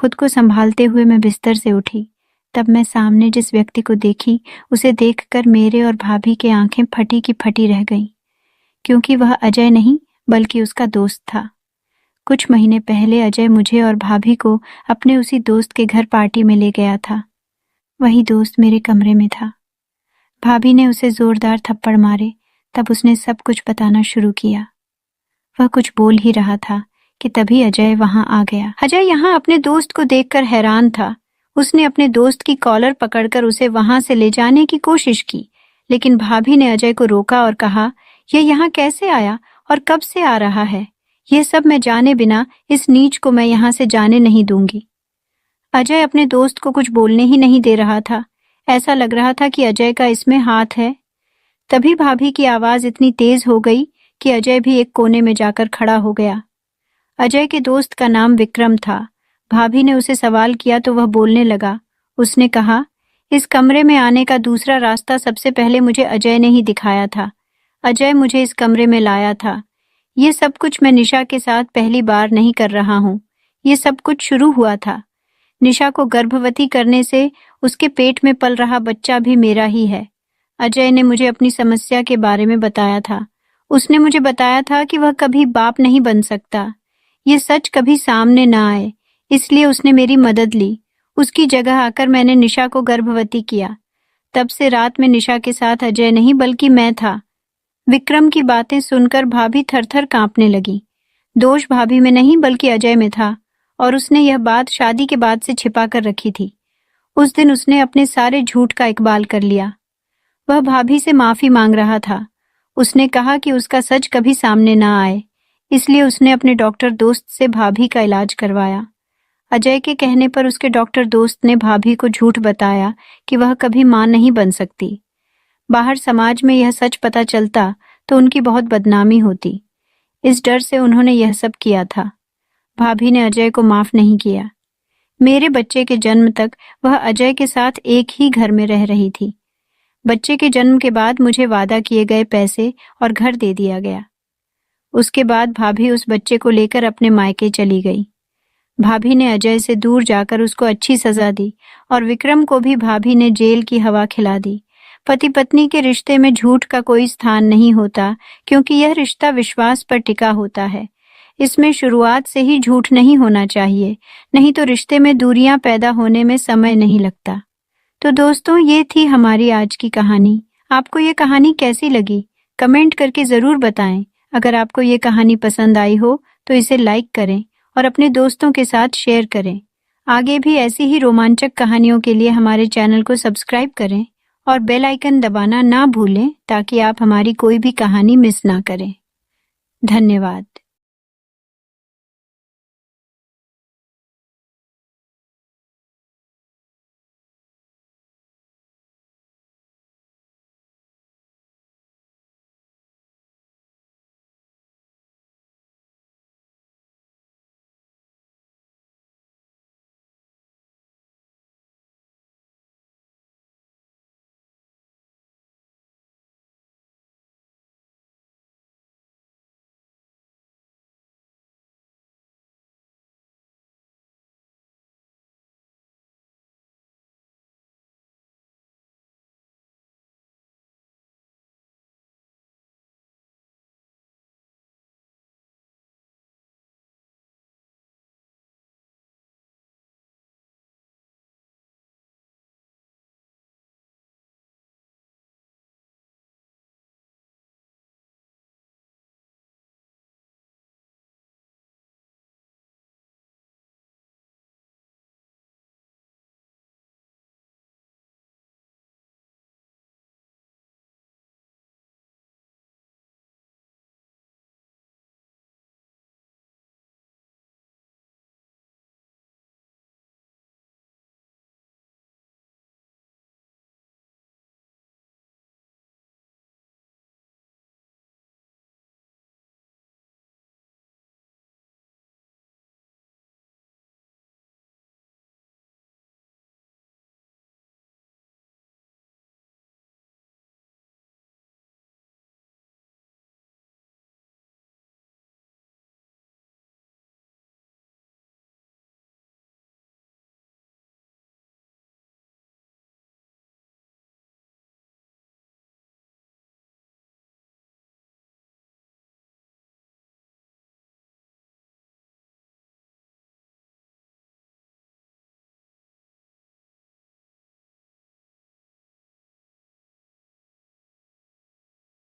खुद को संभालते हुए मैं बिस्तर से उठी। तब मैं सामने जिस व्यक्ति को देखी, उसे देखकर मेरे और भाभी की आंखें फटी की फटी रह गईं, क्योंकि वह अजय नहीं बल्कि उसका दोस्त था। कुछ महीने पहले अजय मुझे और भाभी को अपने उसी दोस्त के घर पार्टी में ले गया था। वही दोस्त मेरे कमरे में था। भाभी ने उसे जोरदार थप्पड़ मारे। तब उसने सब कुछ बताना शुरू किया। वह कुछ बोल ही रहा था कि तभी अजय वहां आ गया। अजय यहाँ अपने दोस्त को देखकर हैरान था। उसने अपने दोस्त की कॉलर पकड़कर उसे वहां से ले जाने की कोशिश की, लेकिन भाभी ने अजय को रोका और कहा, यह यहाँ कैसे आया और कब से आ रहा है? यह सब मैं जाने बिना इस नीच को मैं यहाँ से जाने नहीं दूंगी। अजय अपने दोस्त को कुछ बोलने ही नहीं दे रहा था। ऐसा लग रहा था कि अजय का इसमें हाथ है। तभी भाभी की आवाज इतनी तेज हो गई कि अजय भी एक कोने में जाकर खड़ा हो गया। अजय के दोस्त का नाम विक्रम था। भाभी ने उसे सवाल किया तो वह बोलने लगा। उसने कहा, इस कमरे में आने का दूसरा रास्ता सबसे पहले मुझे अजय ने ही दिखाया था। अजय मुझे इस कमरे में लाया था। ये सब कुछ मैं निशा के साथ पहली बार नहीं कर रहा हूँ। ये सब कुछ शुरू हुआ था निशा को गर्भवती करने से। उसके पेट में पल रहा बच्चा भी मेरा ही है। अजय ने मुझे अपनी समस्या के बारे में बताया था। उसने मुझे बताया था कि वह कभी बाप नहीं बन सकता। ये सच कभी सामने ना आए, इसलिए उसने मेरी मदद ली। उसकी जगह आकर मैंने निशा को गर्भवती किया। तब से रात में निशा के साथ अजय नहीं बल्कि मैं था। विक्रम की बातें सुनकर भाभी थर-थर कांपने लगी। दोष भाभी में नहीं बल्कि अजय में था, और उसने यह बात शादी के बाद से छिपा कर रखी थी। उस दिन उसने अपने सारे झूठ का इकबाल कर लिया। वह भाभी से माफी मांग रहा था। उसने कहा कि उसका सच कभी सामने ना आए, इसलिए उसने अपने डॉक्टर दोस्त से भाभी का इलाज करवाया। अजय के कहने पर उसके डॉक्टर दोस्त ने भाभी को झूठ बताया कि वह कभी मां नहीं बन सकती। बाहर समाज में यह सच पता चलता तो उनकी बहुत बदनामी होती। इस डर से उन्होंने यह सब किया था। भाभी ने अजय को माफ नहीं किया। मेरे बच्चे के जन्म तक वह अजय के साथ एक ही घर में रह रही थी। बच्चे के जन्म के बाद मुझे वादा किए गए पैसे और घर दे दिया गया। उसके बाद भाभी उस बच्चे को लेकर अपने मायके चली गई। भाभी ने अजय से दूर जाकर उसको अच्छी सजा दी और विक्रम को भी भाभी ने जेल की हवा खिला दी। पति पत्नी के रिश्ते में झूठ का कोई स्थान नहीं होता, क्योंकि यह रिश्ता विश्वास पर टिका होता है। इसमें शुरुआत से ही झूठ नहीं होना चाहिए, नहीं तो रिश्ते में दूरियां पैदा होने में समय नहीं लगता। तो दोस्तों, ये थी हमारी आज की कहानी। आपको ये कहानी कैसी लगी? कमेंट करके जरूर बताएं। अगर आपको ये कहानी पसंद आई हो तो इसे लाइक करें और अपने दोस्तों के साथ शेयर करें। आगे भी ऐसी ही रोमांचक कहानियों के लिए हमारे चैनल को सब्सक्राइब करें और बेल आइकन दबाना ना भूलें, ताकि आप हमारी कोई भी कहानी मिस ना करें। धन्यवाद।